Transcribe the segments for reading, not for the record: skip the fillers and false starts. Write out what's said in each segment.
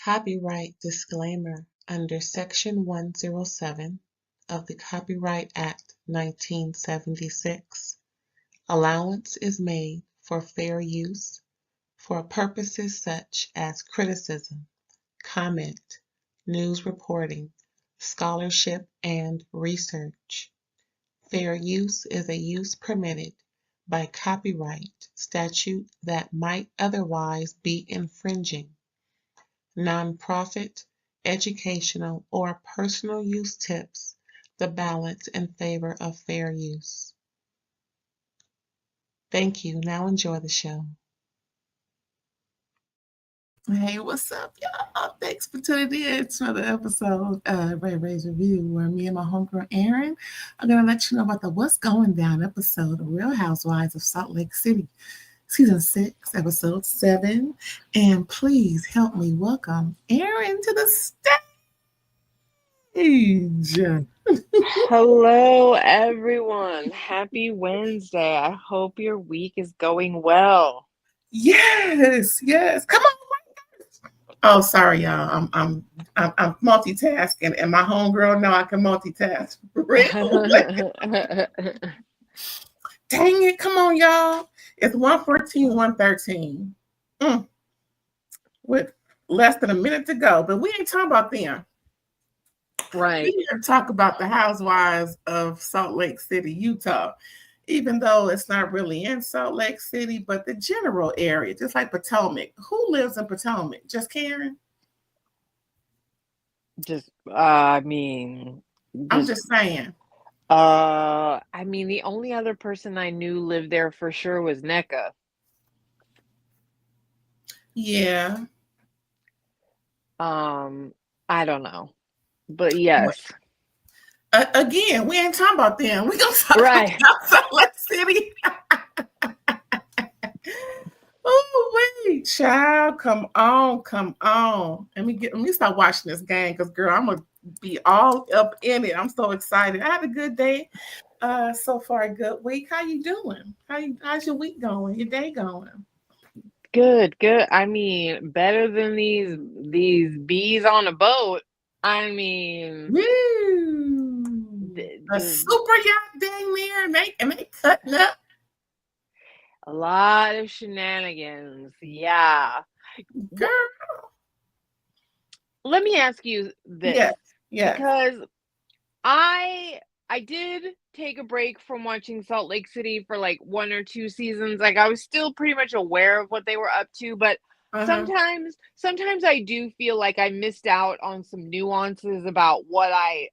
Copyright disclaimer under Section 107 of the Copyright Act 1976. Allowance is made for fair use for purposes such as criticism, comment, news reporting, scholarship, and research. Fair use is a use permitted by copyright statute that might otherwise be infringing. Nonprofit, educational, or personal use tips the balance in favor of fair use. Thank you. Now enjoy the show. Hey, what's up, y'all? Thanks for tuning in to another episode of RAEAREs Review, where me and my homegirl Erin are going to let you know about the What's Going Down episode of Real Housewives of Salt Lake City, Season 6, Episode 7. And please help me welcome Erin to the stage. Hello, everyone. Happy Wednesday. I hope your week is going well. Yes. Come on. Oh, sorry, y'all. I'm multitasking, and my homegirl know I can multitask. Dang it! Come on, y'all. It's 1:14, 1:13. With less than a minute to go, but we ain't talking about them. Right. We here to talk about the Housewives of Salt Lake City, Utah. Even though it's not really in Salt Lake City, but the general area, just like Potomac. Who lives in Potomac? Just Karen? I'm just saying. The only other person I knew lived there for sure was NECA. Yeah. I don't know. But yes. Again, we ain't talking about them. We're going to talk about Salt Lake City. Oh, wait, child. Come on. Let me start watching this game because, girl, I'm going to be all up in it. I'm so excited. I had a good day. So far, a good week. How you doing? How's your week going? Your day going? Good. I mean, better than these bees on a boat. I mean, a super yacht dang there, and they cutting up. A lot of shenanigans. Yeah. Girl. Let me ask you this. Yes. Because I did take a break from watching Salt Lake City for like 1 or 2 seasons. Like I was still pretty much aware of what they were up to, but sometimes I do feel like I missed out on some nuances about what I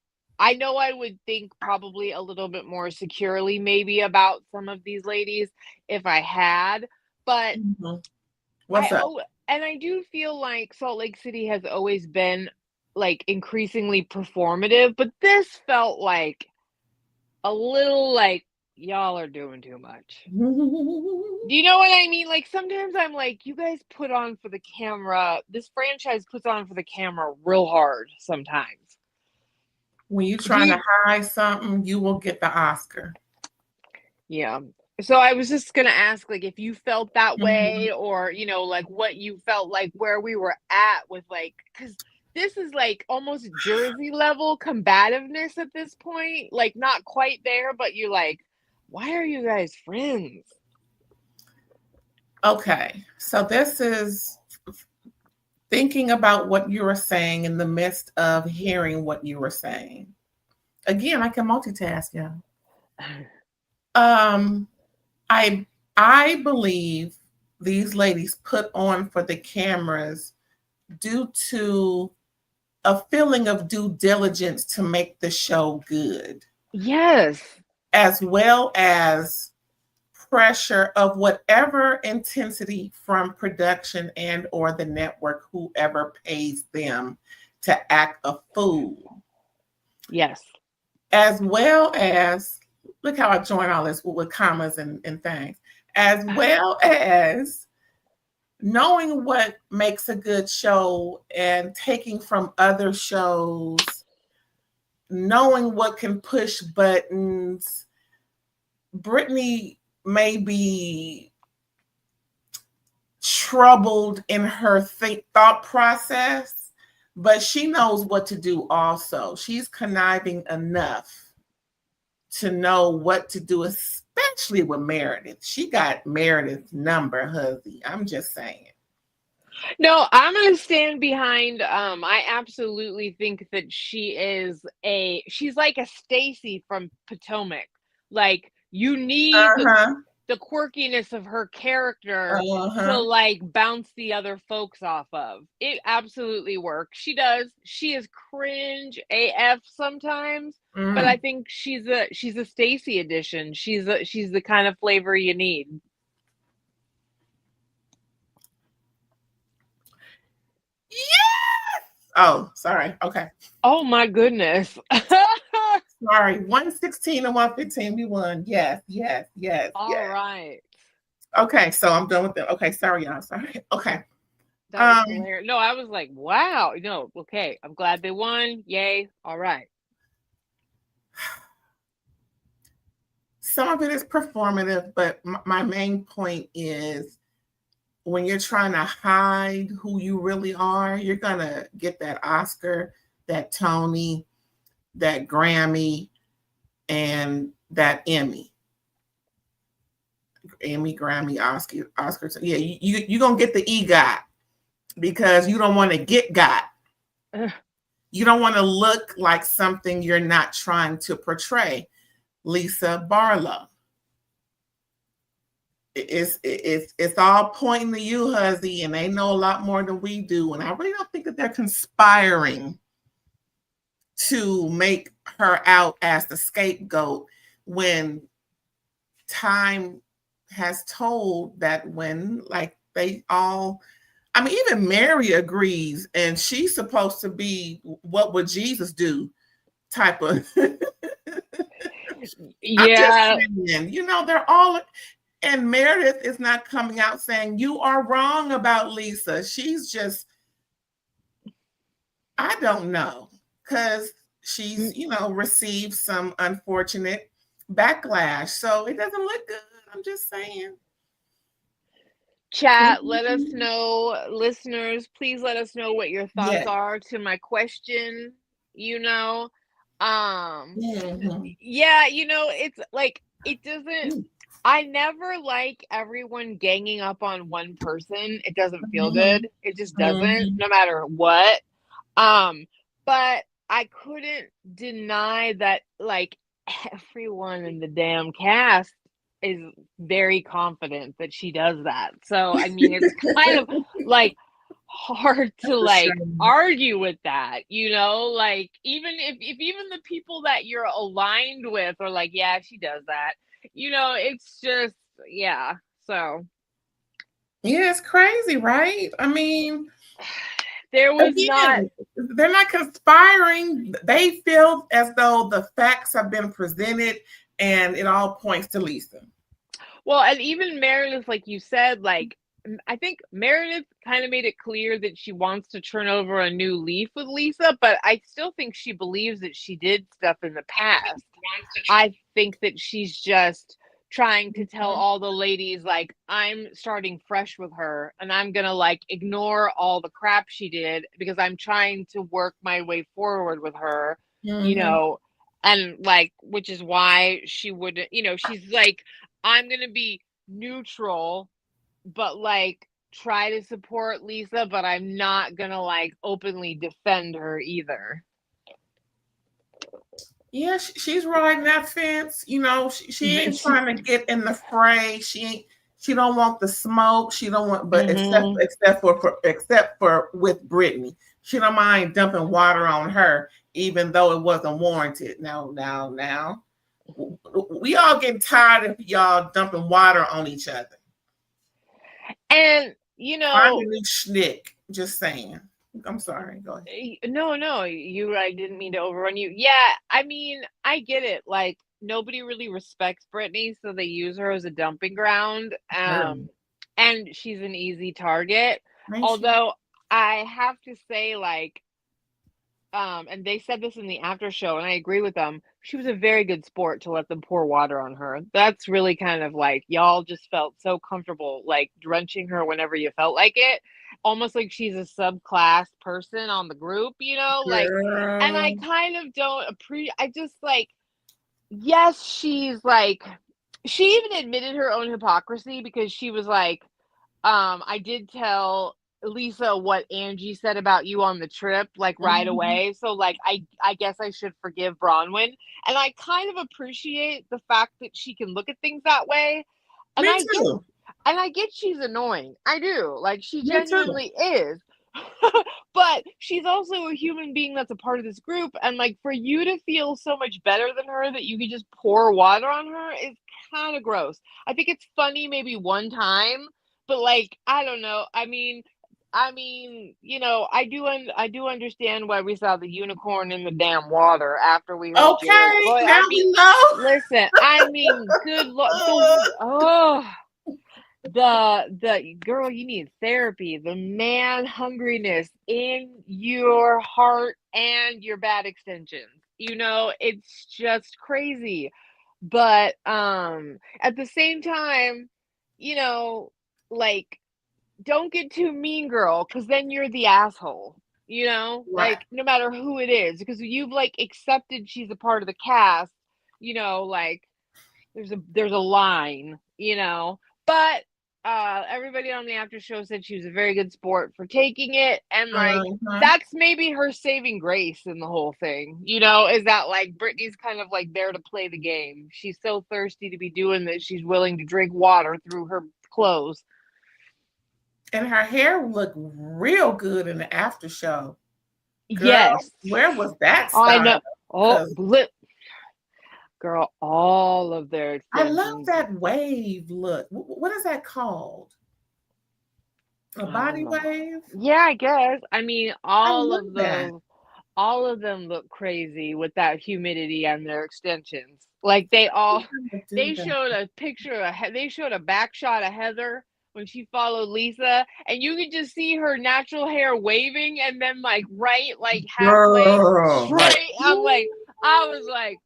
know I would think probably a little bit more securely maybe about some of these ladies if I had, but What's up? And I do feel like Salt Lake City has always been like increasingly performative, but this felt like a little like y'all are doing too much. Do you know what I mean? Like sometimes I'm like, you guys put on for the camera. This franchise puts on for the camera real hard sometimes. When you're trying to hide something, you will get the Oscar. Yeah. So I was just going to ask, like, if you felt that way or, you know, like what you felt like where we were at with like, because this is like almost Jersey level combativeness at this point. Like not quite there, but you're like, why are you guys friends? Okay. So this is thinking about what you were saying in the midst of hearing what you were saying. Again, I can multitask, yeah. I believe these ladies put on for the cameras due to a feeling of due diligence to make the show good. Yes. As well as pressure of whatever intensity from production and or the network, whoever pays them to act a fool. Yes. As well as, look how I join all this with commas and things, as well as knowing what makes a good show and taking from other shows, knowing what can push buttons. Brittany may be troubled in her thought process but she knows what to do also. She's conniving enough to know what to do, especially with Meredith. She got Meredith's number, hubby. I'm just saying. No, I'm gonna stand behind. I absolutely think that she's like a Stacy from Potomac. Like, you need the quirkiness of her character to like bounce the other folks off of. It absolutely works. She does. She is cringe AF sometimes, but I think she's a Stacy edition. She's the kind of flavor you need. Yes. Oh, sorry. Okay. Oh my goodness. Sorry. 116 and 115. We won. Yes. All right. Okay, so I'm done with them. Okay, sorry, y'all. Sorry. Okay. That was hilarious. No, I was like, wow. No, okay. I'm glad they won. Yay. All right. Some of it is performative, but my main point is when you're trying to hide who you really are, you're going to get that Oscar, that Tony, that Grammy, and that Emmy. Emmy, Grammy, Oscar. Yeah, you're going to get the EGOT because you don't want to get got. You don't want to look like something you're not trying to portray. Lisa Barlow. It's all pointing to you, huzzy, and they know a lot more than we do. And I really don't think that they're conspiring to make her out as the scapegoat when time has told that when like they all, I mean, even Mary agrees, and she's supposed to be what would Jesus do type of. Yeah. Saying, they're all, and Meredith is not coming out saying you are wrong about Lisa. She's just, I don't know, because she's, received some unfortunate backlash. So it doesn't look good. I'm just saying. Chat, let us know. Listeners, please let us know what your thoughts are to my question. Yeah, it's like, it doesn't, I never like everyone ganging up on one person. It doesn't feel good. It just doesn't, no matter what. But I couldn't deny that like everyone in the damn cast is very confident that she does that. So I mean, it's kind of like hard to like argue with that, like even if even the people that you're aligned with are like, yeah, she does that, it's just, yeah. So yeah, it's crazy, right? I mean, they're not conspiring. They feel as though the facts have been presented and it all points to Lisa. Well, and even Meredith, like you said, like, I think Meredith kind of made it clear that she wants to turn over a new leaf with Lisa, but I still think she believes that she did stuff in the past. I think that she's just trying to tell all the ladies, like, I'm starting fresh with her and I'm going to like ignore all the crap she did because I'm trying to work my way forward with her, and like, which is why she wouldn't, she's like, I'm going to be neutral, but like try to support Lisa, but I'm not going to like openly defend her either. Yeah, she's riding that fence. She ain't trying to get in the fray. She don't want the smoke. She don't want, but except for with Brittany, she don't mind dumping water on her, even though it wasn't warranted. Now, we all getting tired of y'all dumping water on each other. And find a new schnick. Just saying. I'm sorry. Go ahead. No, I didn't mean to overrun you. Yeah, I mean, I get it. Like, nobody really respects Brittany, so they use her as a dumping ground. And she's an easy target. Although I have to say, like, and they said this in the after show, and I agree with them. She was a very good sport to let them pour water on her. That's really kind of like, y'all just felt so comfortable, like drenching her whenever you felt like it. almost like she's a subclass person on the group, you know, like, and I Girl. kind of don't appreciate. I just like, yes, she's like, she even admitted her own hypocrisy because she was like, I did tell Lisa what Angie said about you on the trip, like right Mhm. away. So like I guess I should forgive Bronwyn. And I kind of appreciate the fact that she can look at things that way. And Me I get too. and I get she's annoying. I do. Like she Me too. genuinely is. But she's also a human being that's a part of this group. And like for you to feel so much better than her that you could just pour water on her is kind of gross. I think it's funny maybe one time, but like I don't know. I mean, you know, I do understand why we saw the unicorn in the damn water after we heard Jared's Okay, voice. now I we mean, know. listen, I mean, good lord, the girl, you need therapy. The man hungriness in your heart and your bad extensions. You know, it's just crazy. But at the same time, you know, like don't get too mean girl because then you're the asshole, you know, Right. like no matter who it is, because you've like accepted she's a part of the cast, you know, like there's a line, you know. But everybody on the after show said she was a very good sport for taking it, and like Uh-huh. that's maybe her saving grace in the whole thing, you know, is that like Brittany's kind of like there to play the game. She's so thirsty to be doing this, she's willing to drink water through her clothes. And her hair looked real good in the after show. Girl, Yes. where was that I style? know. Oh, Because girl, all of their I love extensions. that wave look. What is that called? A I don't body know. wave? Yeah, I guess. I mean, I love that. all of them look crazy with that humidity and their extensions. Like Do they that. showed a picture of, they showed a back shot of Heather when she followed Lisa, and you could just see her natural hair waving, and then like right, like halfway Girl, like, straight. I was like,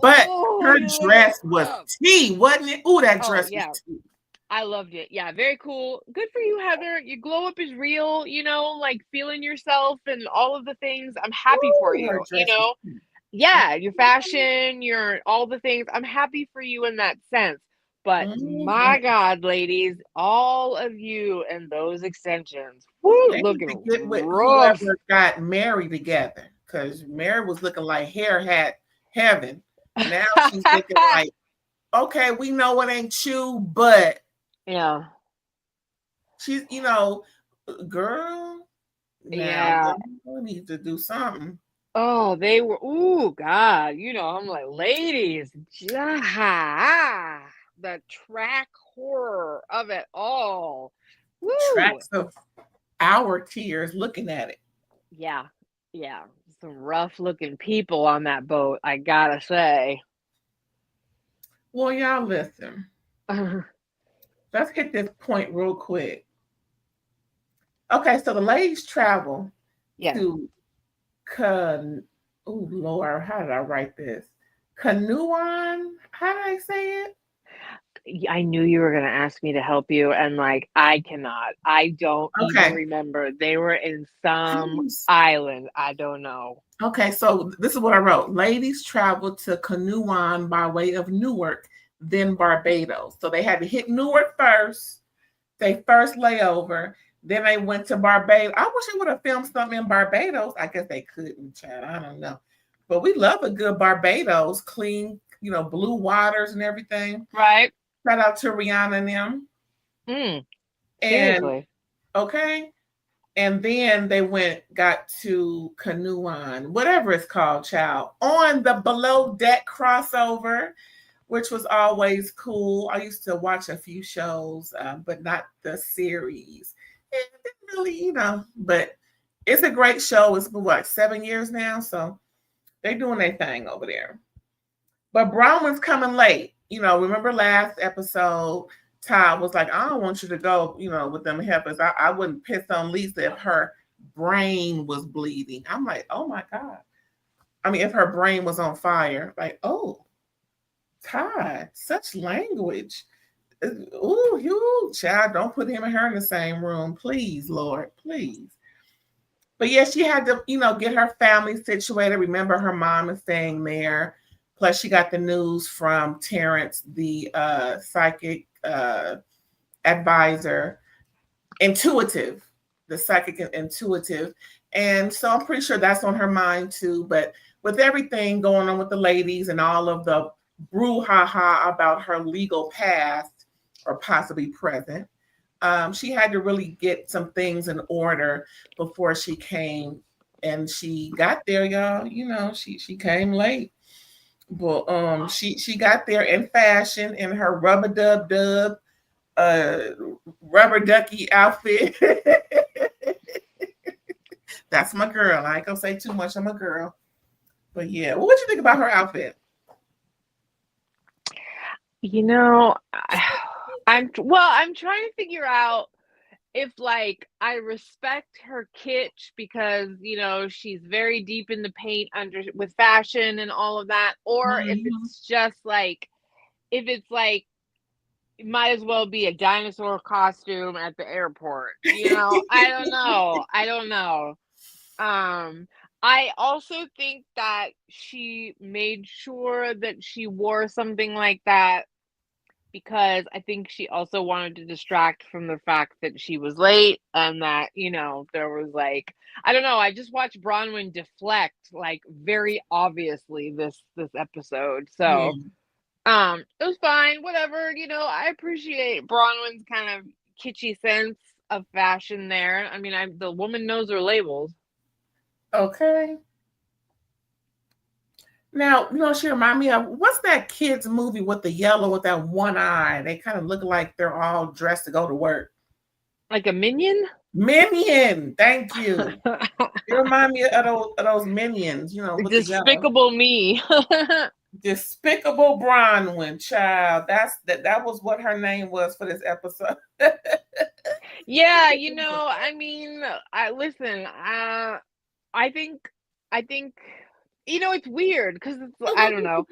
but oh, her you know, like, dress was tea, wasn't it? Ooh, that oh dress was yeah, tea. I loved it. Yeah, very cool. Good for you, Heather. Your glow up is real, you know, like feeling yourself and all of the things. I'm happy for Ooh, her you, you dress was know. tea. Yeah, your fashion, your all the things. I'm happy for you in that sense. But Mhm. my God, ladies, all of you and those extensions, woo, They need to looking get with rough. whoever got Mary together because Mary was looking like hair hat heaven. Now she's looking like, okay, we know it ain't you, but Yeah, she's, girl, now yeah. we need to do something. Oh, they were, ooh, God, you know, I'm like, ladies, the track horror of it all. Woo! Tracks of our tears looking at it. Yeah, yeah. Some rough looking people on that boat, I gotta say. Well, y'all listen. Let's hit this point real quick. Okay, so the ladies travel Yes. to oh Lord, how did I write this? Canoeon? How did I say it? I knew you were gonna ask me to help you, and like I cannot. I don't even Okay. remember. They were in some island. I don't know. Okay, so this is what I wrote. Ladies traveled to Canoeon by way of Newark, then Barbados. So they had to hit Newark first. They first layover. Then they went to Barbados. I wish they would have filmed something in Barbados. I guess they couldn't, Chad. I don't know. But we love a good Barbados, clean, blue waters and everything. Right. Shout out to Rihanna and them. Seriously. And okay. And then they got to Canoeon, whatever it's called, child, on the below deck crossover, which was always cool. I used to watch a few shows, but not the series. It didn't really, but it's a great show. It's been, 7 years now? So they're doing their thing over there. But Bronwyn's coming late. Remember last episode, Todd was like, I don't want you to go, with them heifers. I wouldn't piss on Lisa if her brain was bleeding. I'm like, oh my God. I mean, if her brain was on fire, like, oh, Todd, such language. Ooh, you child, don't put him and her in the same room, please, Lord, please. But yeah, she had to, get her family situated. Remember, her mom is staying there. Plus, she got the news from Terrence, the psychic advisor, the psychic intuitive. And so I'm pretty sure that's on her mind too. But with everything going on with the ladies and all of the brouhaha about her legal past or possibly present, she had to really get some things in order before she came. And she got there, y'all. She came late. But she got there in fashion in her rubber dub rubber ducky outfit. That's my girl. I ain't gonna say too much. I'm a girl. But yeah, what you think about her outfit? I'm trying to figure out if I respect her kitsch because she's very deep in the paint with fashion and all of that, or if it's just it might as well be a dinosaur costume at the airport. I don't know. I also think that she made sure that she wore something like that because I think she also wanted to distract from the fact that she was late and that, there was I don't know, I just watched Bronwyn deflect very obviously this episode. So it was fine, whatever, I appreciate Bronwyn's kind of kitschy sense of fashion there. I mean, the woman knows her labels. Okay. Now, she remind me of, what's that kids movie with the yellow with that one eye? They kind of look like they're all dressed to go to work. Like a Minion? Minion, thank you. You remind me of those Minions, with Despicable Me. Despicable Bronwyn, child. That was what her name was for this episode. Yeah, I mean, I think it's weird because I don't know.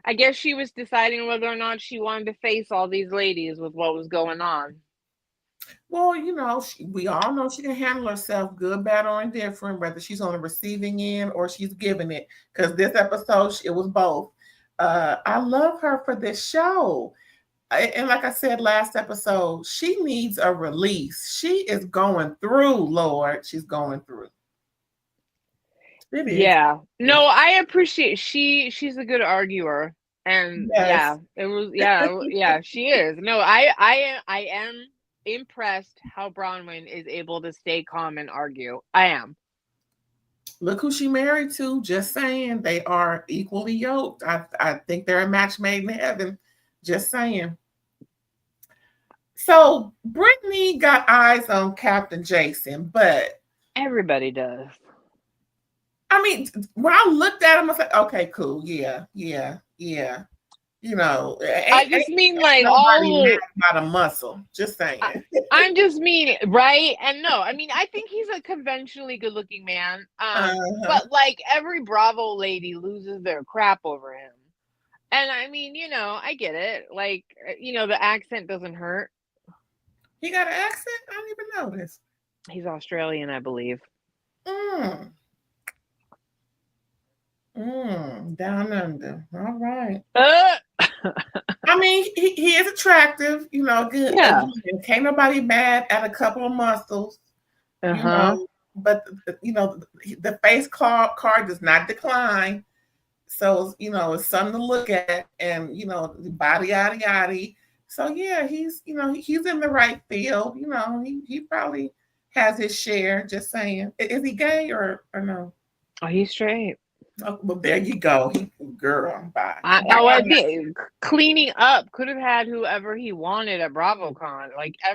I guess she was deciding whether or not she wanted to face all these ladies with what was going on. Well, we all know she can handle herself, good, bad, or indifferent, whether she's on the receiving end or she's giving it. Because this episode, it was both. I love her for this show. And like I said last episode, she needs a release. She is going through, Lord. She's going through. Yeah. No, I appreciate she's a good arguer. And yes. She is. No, I am impressed how Bronwyn is able to stay calm and argue. I am. Look who she married to. Just saying, they are equally yoked. I think they're a match made in heaven. Just saying. So Brittany got eyes on Captain Jason, but everybody does. I mean, when I looked at him, I was like, okay, cool. Yeah. I just mean all about a muscle. Just saying. I'm just mean, right? And no, I mean, I think he's a conventionally good-looking man. But every Bravo lady loses their crap over him. And I mean, I get it. The accent doesn't hurt. He got an accent? I didn't even notice. He's Australian, I believe. Down under. All right. I mean, he is attractive, good. Yeah. Again, can't nobody mad at a couple of muscles. But the face card does not decline. So, it's something to look at, and body yada yada. So yeah, he's he's in the right field. He probably has his share. Just saying. Is he gay or no? Oh, he's straight. Oh, well, there you go. Girl, bye. I think cleaning up could have had whoever he wanted at BravoCon.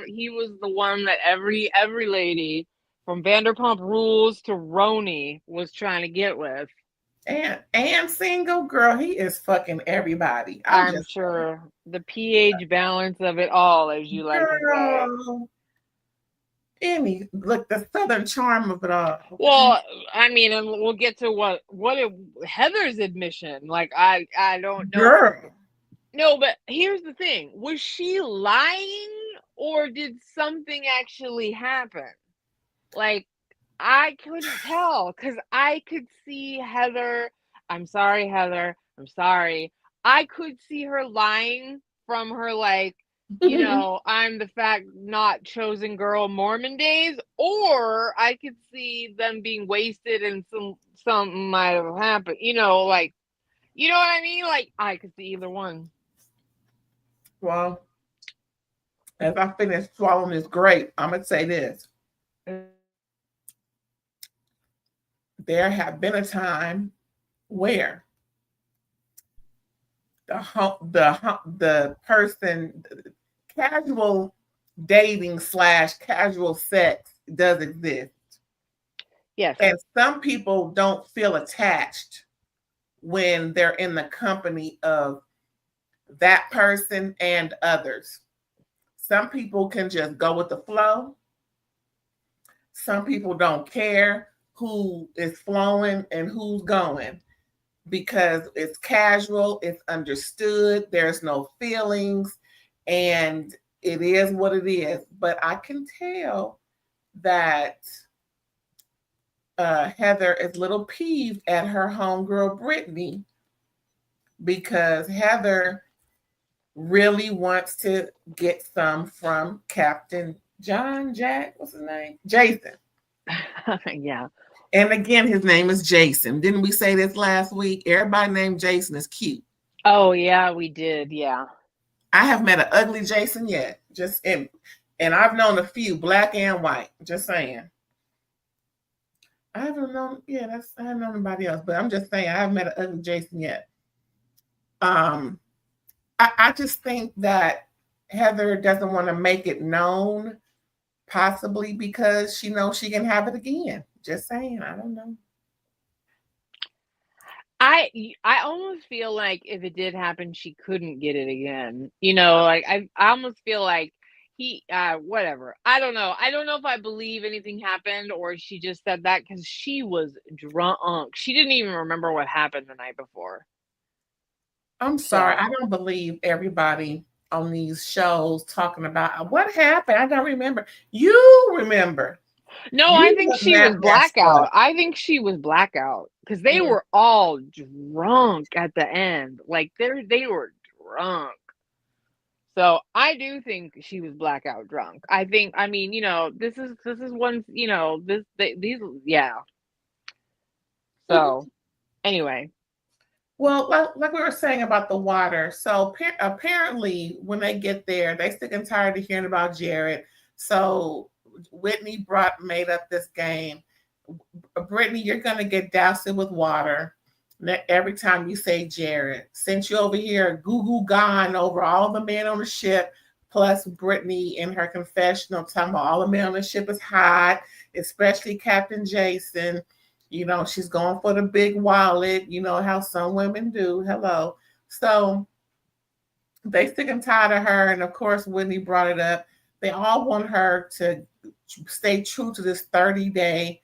He was the one that every lady from Vanderpump Rules to Roni was trying to get with. And single, girl, he is fucking everybody. I'm sure the pH balance of it all, as you like to say. Look, the southern charm of it all. Well, I mean, and we'll get to what Heather's admission. I don't know. Girl. No, but here's the thing. Was she lying or did something actually happen? Like, I couldn't tell because I could see Heather. I'm sorry, Heather. I'm sorry. I could see her lying from her, like, I'm the fat, not chosen girl Mormon days, or I could see them being wasted and something might have happened. Like, you know what I mean? Like, I could see either one. Well, as I finish swallowing this grape, I'm gonna say this: there have been a time where the person, casual dating / casual sex does exist. Yes. And some people don't feel attached when they're in the company of that person and others. Some people can just go with the flow. Some people don't care who is flowing and who's going because it's casual, it's understood, there's no feelings, and it is what it is. But I can tell that Heather is a little peeved at her homegirl Brittany because Heather really wants to get some from Captain Jack, what's his name? Jason. Yeah. And again, his name is Jason. Didn't we say this last week? Everybody named Jason is cute. Oh, yeah, we did. Yeah. I have met an ugly Jason yet. And I've known a few, black and white. Just saying. I haven't known, I haven't known anybody else, but I'm just saying I haven't met an ugly Jason yet. I just think that Heather doesn't want to make it known, possibly because she knows she can have it again. Just saying, I don't know. I almost feel like if it did happen, she couldn't get it again. Like I almost feel like whatever. I don't know. I don't know if I believe anything happened or she just said that because she was drunk. She didn't even remember what happened the night before. I'm sorry. I don't believe everybody on these shows talking about what happened. I don't remember. You remember. No, I think she was blackout. I think she was blackout because they were all drunk at the end. Like they were drunk. So I do think she was blackout drunk. I mean, this is one, these, yeah. So anyway. Well, like we were saying about the water. So apparently when they get there, they sick and tired of hearing about Jared. So Whitney made up this game. Brittany, you're going to get doused with water every time you say Jared. Since you over here goo gone over all the men on the ship, plus Brittany in her confessional talking about all the men on the ship is hot, especially Captain Jason. She's going for the big wallet. You know how some women do. Hello. So they sick and tired of her. And of course, Whitney brought it up. They all want her to stay true to this 30-day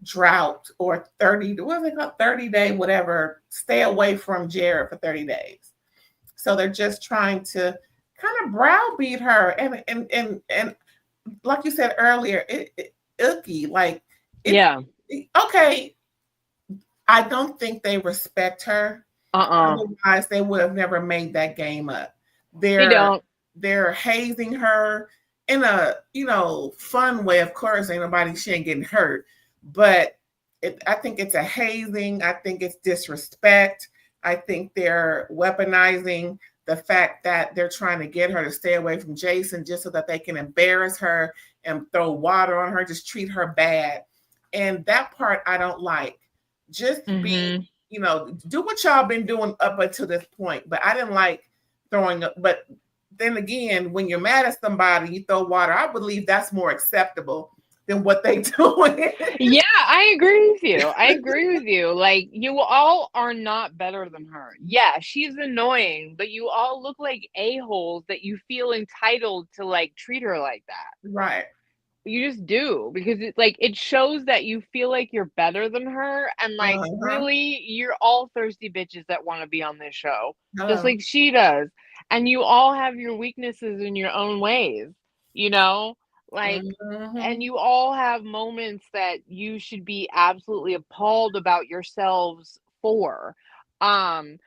drought or 30-day, whatever, stay away from Jared for 30 days. So they're just trying to kind of browbeat her. And like you said earlier, icky. Like, yeah. Okay. I don't think they respect her. Otherwise, they would have never made that game up. They don't. They're hazing her in a fun way. Of course, she ain't getting hurt, but I think it's a hazing. I think it's disrespect. I think they're weaponizing the fact that they're trying to get her to stay away from Jason just so that they can embarrass her and throw water on her, just treat her bad. And that part I don't like. Just be, do what y'all been doing up until this point. But I didn't like throwing up. But then again, when you're mad at somebody, you throw water. I believe that's more acceptable than what they doing. Yeah, I agree with you. Like, you all are not better than her. Yeah, she's annoying, but you all look like a-holes that you feel entitled to, like, treat her like that. Right. You just do, because it shows that you feel like you're better than her, and really you're all thirsty bitches that want to be on this show, just like she does. and you all have your weaknesses in your own ways, you know? Like, and you all have moments that you should be absolutely appalled about yourselves for. Um,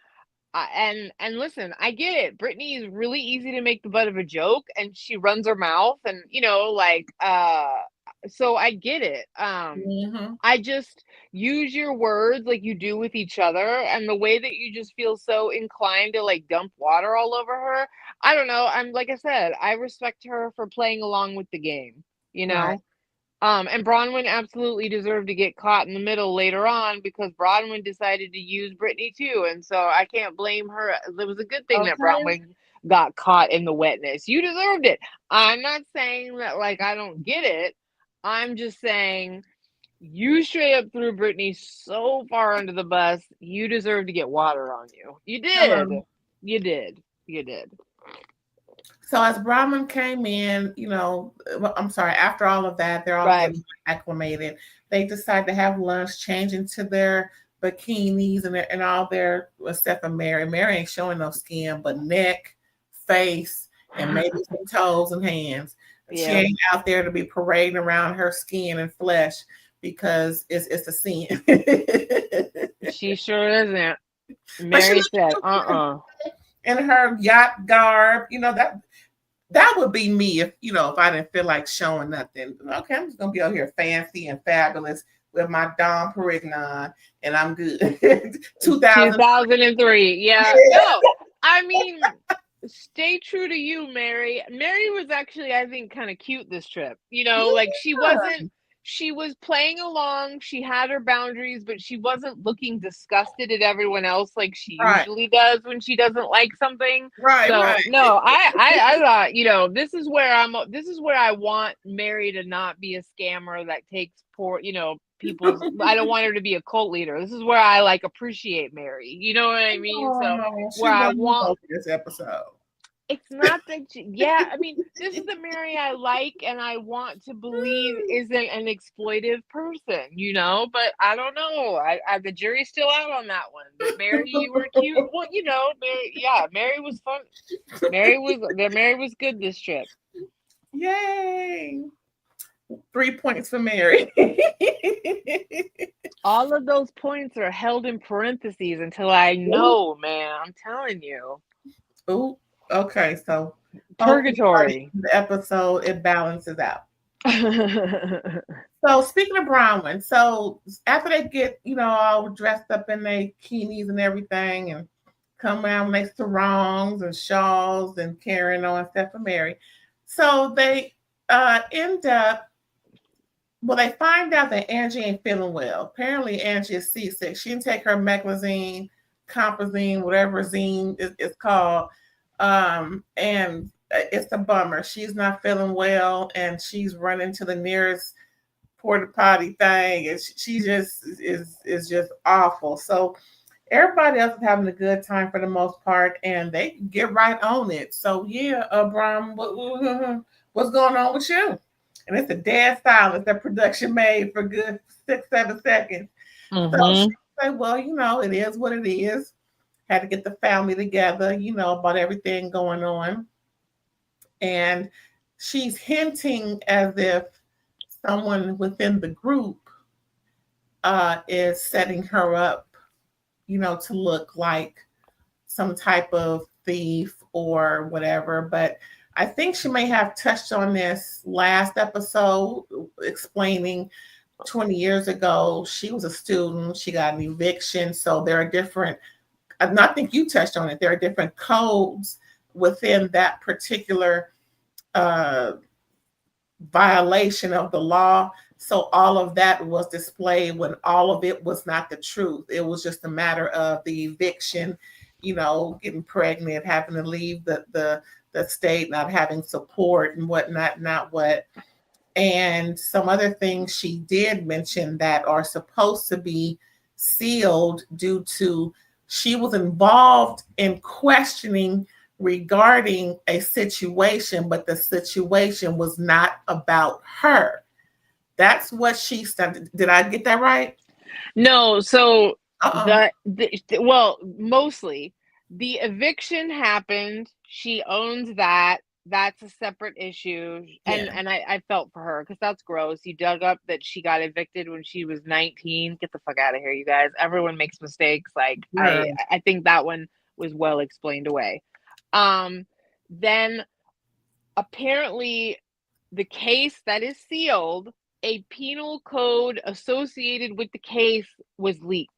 and listen, I get it. Brittany is really easy to make the butt of a joke, and she runs her mouth, and so I get it. I just use your words like you do with each other, and the way that you just feel so inclined to like dump water all over her. I don't know. I'm like I said, I respect her for playing along with the game, you Right. know? And Bronwyn absolutely deserved to get caught in the middle later on because Bronwyn decided to use Brittany too. And so I can't blame her. It was a good thing that Okay. Bronwyn got caught in the wetness. You deserved it. I'm not saying that like I don't get it. I'm just saying you straight up threw Brittany so far under the bus. You deserve to get water on you. You did. Hello. You did. You did. So as Brahman came in, I'm sorry, after all of that, they're all Right. getting acclimated. They decide to have lunch, change into their bikinis and all their, except for Mary. Mary ain't showing no skin, but neck, face, and maybe some toes and hands. She Yeah. ain't out there to be parading around her skin and flesh because it's a sin. She sure isn't. But she Mary looks said, so good in her yacht garb, that would be me if I didn't feel like showing nothing. Okay, I'm just gonna be out here fancy and fabulous with my Dom Perignon, and I'm good. 2003. Yeah. No, I mean, stay true to you, Mary. Mary was actually, I think, kind of cute this trip. Like she was playing along. She had her boundaries, but she wasn't looking disgusted at everyone else like she Right. usually does when she doesn't like something. Right, So right. no, I thought, this is where I want Mary to not be a scammer that takes poor, people's. I don't want her to be a cult leader. This is where I like appreciate Mary. You know what I mean? So She where I won want. this episode. It's not that, I mean, this is the Mary I like and I want to believe isn't an exploitive person, but I don't know. The jury's still out on that one. But Mary, you were cute. Well, Mary was fun. Mary was good this trip. Yay! 3 points for Mary. All of those points are held in parentheses until I know, man. I'm telling you. Ooh. Okay, so purgatory. The episode it balances out. So speaking of Bronwyn, so after they get all dressed up in their bikinis and everything, and come around next to wrongs and shawls and carrying on stuff for Mary, so they end up. Well, they find out that Angie ain't feeling well. Apparently, Angie is seasick. She didn't take her meclizine, compazine, whatever zine is called. And it's a bummer. She's not feeling well, and she's running to the nearest porta potty thing, and she just is just awful. So everybody else is having a good time for the most part, and they get right on it. So yeah, Bram, what's going on with you? And it's a dead silence that production made for good 6-7 seconds. Mm-hmm. So she said, well, it is what it is. Had to get the family together, about everything going on. And she's hinting as if someone within the group is setting her up, to look like some type of thief or whatever. But I think she may have touched on this last episode, explaining 20 years ago, she was a student. She got an eviction. So there are different, I think you touched on it. There are different codes within that particular violation of the law. So all of that was displayed when all of it was not the truth. It was just a matter of the eviction, getting pregnant, having to leave the state, not having support and whatnot, not what. And some other things she did mention that are supposed to be sealed due to she was involved in questioning regarding a situation, but the situation was not about her. That's what she said. Did I get that right? No. So well, mostly the eviction happened. She owns that. That's a separate issue. Yeah. And I felt for her because that's gross. You dug up that she got evicted when she was 19. Get the fuck out of here, you guys. Everyone makes mistakes. Like Right. I think that one was well explained away. Then apparently the case that is sealed, a penal code associated with the case was leaked.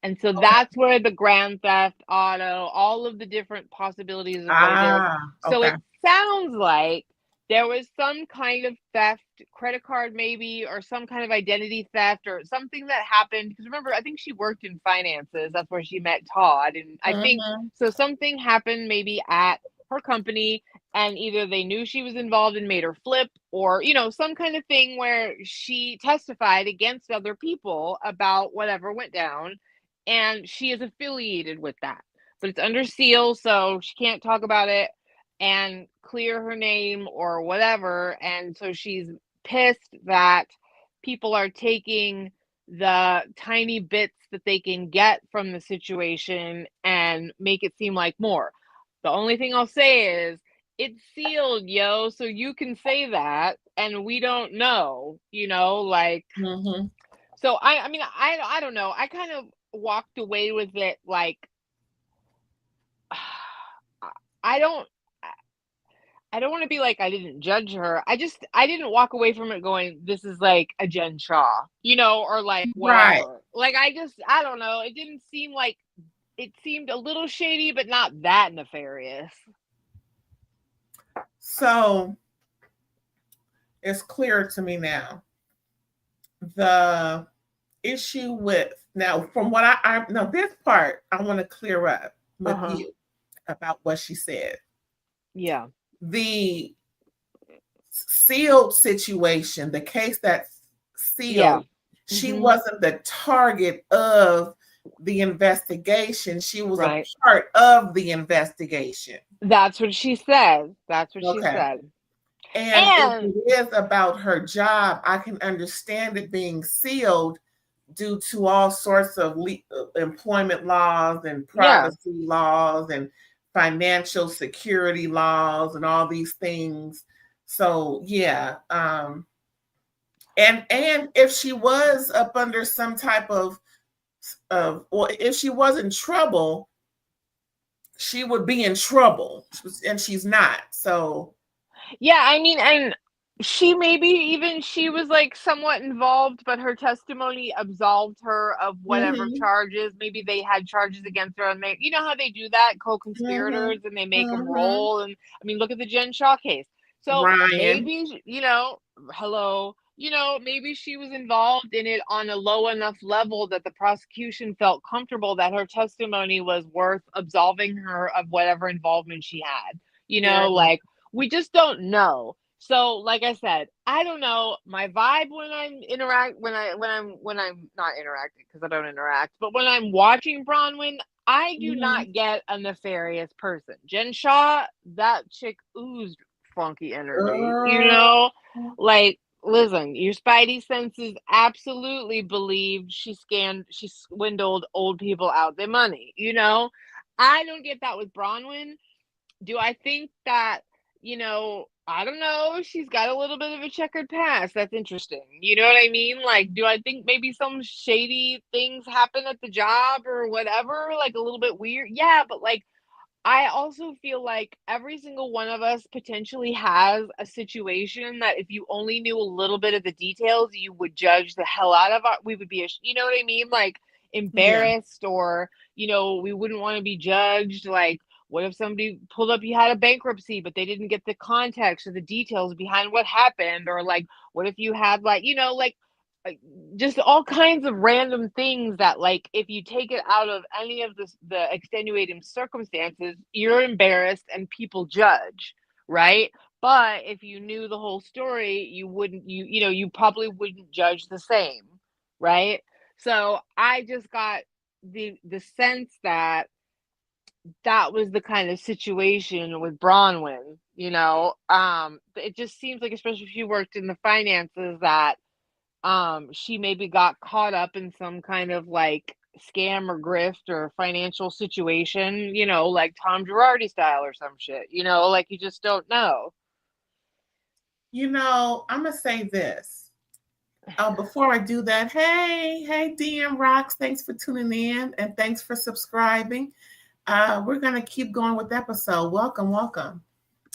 And so that's where the grand theft auto, all of the different possibilities of what it is. So Okay. it sounds like there was some kind of theft, credit card maybe, or some kind of identity theft or something that happened. Because remember, I think she worked in finances. That's where she met Todd. And I think so something happened maybe at her company, and either they knew she was involved and made her flip, or some kind of thing where she testified against other people about whatever went down, and she is affiliated with that, but it's under seal, so she can't talk about it and clear her name or whatever. And so she's pissed that people are taking the tiny bits that they can get from the situation and make it seem like more. The only thing I'll say is it's sealed, yo, so you can say that and we don't know, like. So I mean, I don't know. I kind of walked away with it like I don't want to be like I didn't judge her. I didn't walk away from it going, this is like a Jen Shaw, or like whatever. Right. Like I don't know. It didn't seem like, it seemed a little shady, but not that nefarious. So it's clear to me now. The issue with now, from what I now this part, I want to clear up with you about what she said. Yeah. The sealed situation, the case that's sealed, she wasn't the target of the investigation. She was a part of the investigation. That's what she said. She said. And if it is about her job, I can understand it being sealed due to all sorts of employment laws and privacy laws and financial security laws and all these things. So yeah, and if she was up under some type of or if she was in trouble, she would be in trouble, and she's not. So yeah, I mean, and she was like somewhat involved, but her testimony absolved her of whatever charges. Maybe they had charges against her, and they, how they do that, co-conspirators, and they make them roll. And I mean, look at the Jen Shaw case. So maybe, hello, maybe she was involved in it on a low enough level that the prosecution felt comfortable that her testimony was worth absolving her of whatever involvement she had. Like, we just don't know. So, like I said, I don't know. My vibe when I'm not interacting, because I don't interact, but when I'm watching Bronwyn, I do not get a nefarious person. Jen Shaw, that chick oozed funky energy. Like, listen, your spidey senses absolutely believed she swindled old people out their money. I don't get that with Bronwyn. Do I think that, I don't know, she's got a little bit of a checkered past? That's interesting. You know what I mean? Like, do I think maybe some shady things happen at the job or whatever, like a little bit weird? Yeah, but like, I also feel like every single one of us potentially has a situation that if you only knew a little bit of the details, you would judge the hell out of we would be, you know what I mean? Like embarrassed, or, we wouldn't want to be judged. Like, what if somebody pulled up, you had a bankruptcy, but they didn't get the context or the details behind what happened? Or like, what if you had like, just all kinds of random things that, like, if you take it out of any of the extenuating circumstances, you're embarrassed and people judge, right? But if you knew the whole story, you wouldn't, you probably wouldn't judge the same, right? So I just got the sense that was the kind of situation with Bronwyn. It just seems like, especially if she worked in the finances, that she maybe got caught up in some kind of like scam or grift or financial situation, like Tom Girardi style or some shit, like you just don't know. I'm going to say this. Before I do that, hey, DM Rocks, thanks for tuning in and thanks for subscribing. We're going to keep going with the episode. Welcome.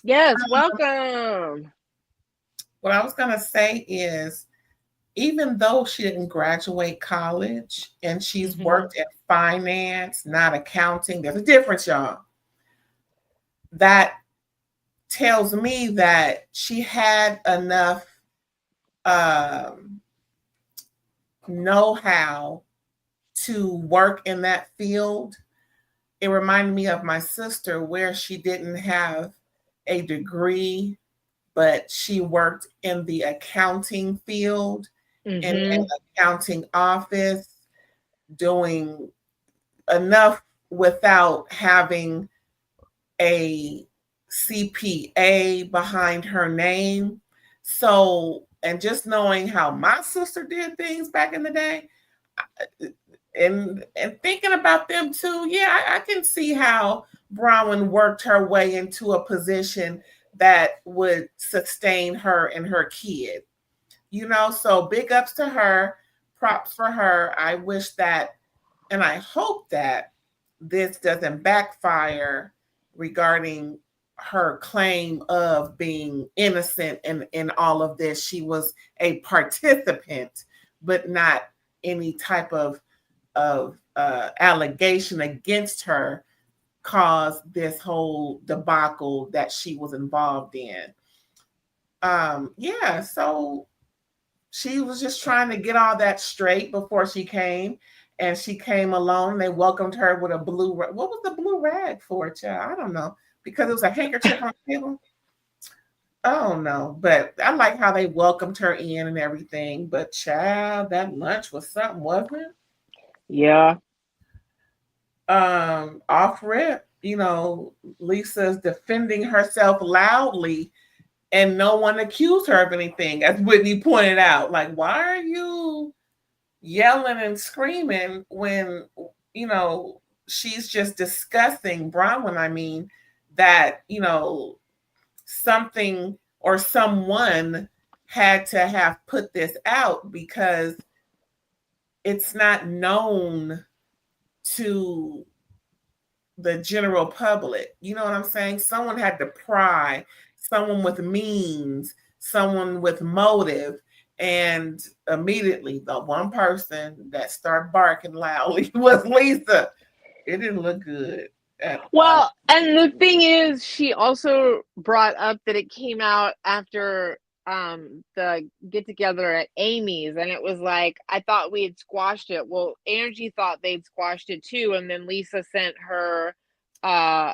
Yes, welcome. What I was going to say is, even though she didn't graduate college and she's worked in finance, not accounting, there's a difference, y'all. That tells me that she had enough know-how to work in that field. It reminded me of my sister, where she didn't have a degree, but she worked in the accounting field, in an accounting office, doing enough without having a CPA behind her name. So, and just knowing how my sister did things back in the day, and thinking about them too, yeah, I can see how Bronwyn worked her way into a position that would sustain her and her kid. So big ups to her, props for her. I wish that, and I hope that this doesn't backfire regarding her claim of being innocent in all of this. She was a participant, but not any type of allegation against her caused this whole debacle that she was involved in. So she was just trying to get all that straight before she came, and she came alone. They welcomed her with a blue. What was the blue rag for, child? I don't know, because it was a handkerchief on the table. Oh no, but I like how they welcomed her in and everything. But child, that lunch was something, wasn't it? Yeah. Off rip, Lisa's defending herself loudly, and no one accused her of anything, as Whitney pointed out. Like, why are you yelling and screaming when, she's just discussing Bronwyn? I mean, that, something or someone had to have put this out, because it's not known to the general public. You know what I'm saying? Someone had to pry, someone with means, someone with motive. And immediately the one person that started barking loudly was Lisa. It didn't look good. Well, and the thing is, she also brought up that it came out after the get together at Amy's, and it was like, I thought we had squashed it. Well, Angie thought they'd squashed it too, and then Lisa sent her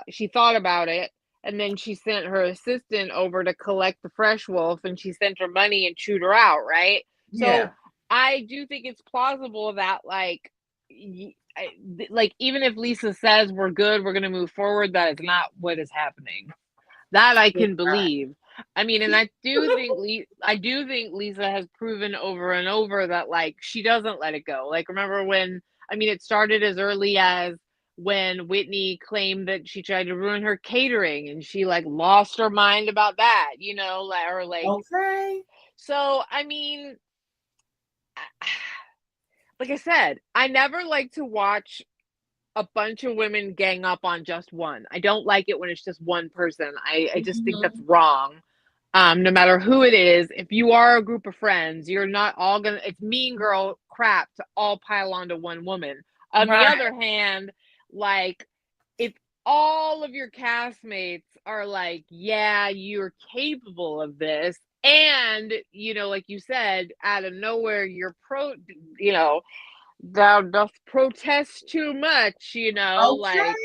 she thought about it, and then she sent her assistant over to collect the fresh wolf, and she sent her money and chewed her out, right? Yeah. So I do think it's plausible that like even if Lisa says we're good, we're going to move forward, that is not what is happening. That I can believe. I mean, and I do think Lisa has proven over and over that like she doesn't let it go. Like, remember when, I mean, it started as early as when Whitney claimed that she tried to ruin her catering, and she like lost her mind about that, or like, okay. So I mean, like I said, I never like to watch a bunch of women gang up on just one. I don't like it when it's just one person. I just think that's wrong. No matter who it is, if you are a group of friends, you're not all gonna, it's mean girl crap to all pile onto one woman. On the other hand, like, if all of your castmates are like, yeah, you're capable of this, and like you said, out of nowhere you're thou doth protest too much, like,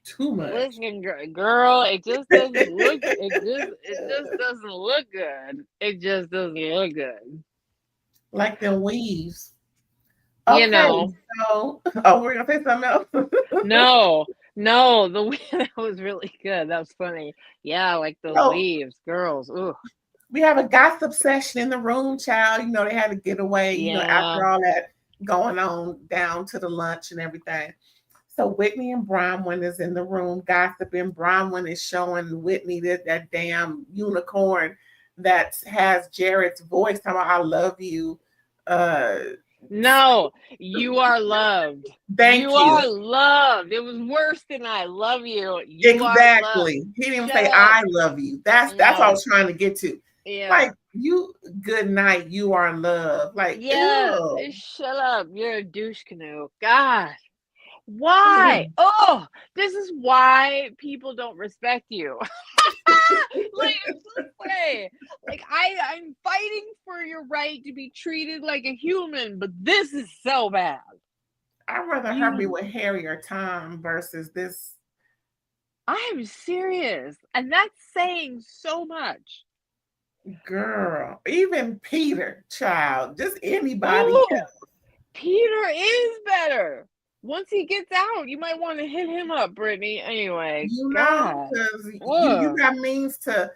too much. Listen, girl, it just doesn't look. It just doesn't look good. It just doesn't look good. Like the weaves. Okay, so we're gonna say something else. No, that was really good. That was funny. Yeah, like those weaves, girls. Ooh. We have a gossip session in the room, child. They had to get away. Yeah. After all that, going on down to the lunch and everything. So Whitney and Bronwyn is in the room gossiping. Bronwyn is showing Whitney that damn unicorn that has Jared's voice talking about, I love you. No, you are loved. Thank you. Are loved. It was worse than I love you. You are loved. He didn't even say I love you. That's what I was trying to get to. Yeah. Like, you, good night, you are in love. Like, yeah, shut up. You're a douche canoe. God. Why? Oh, this is why people don't respect you. Like, I'm fighting for your right to be treated like a human, but this is so bad. I'd rather her be with Harry or Tom versus this. I'm serious. And that's saying so much. Girl, even Peter, child, just anybody else. Peter is better. Once he gets out, you might want to hit him up, Brittany. Anyway, you know, because you got means to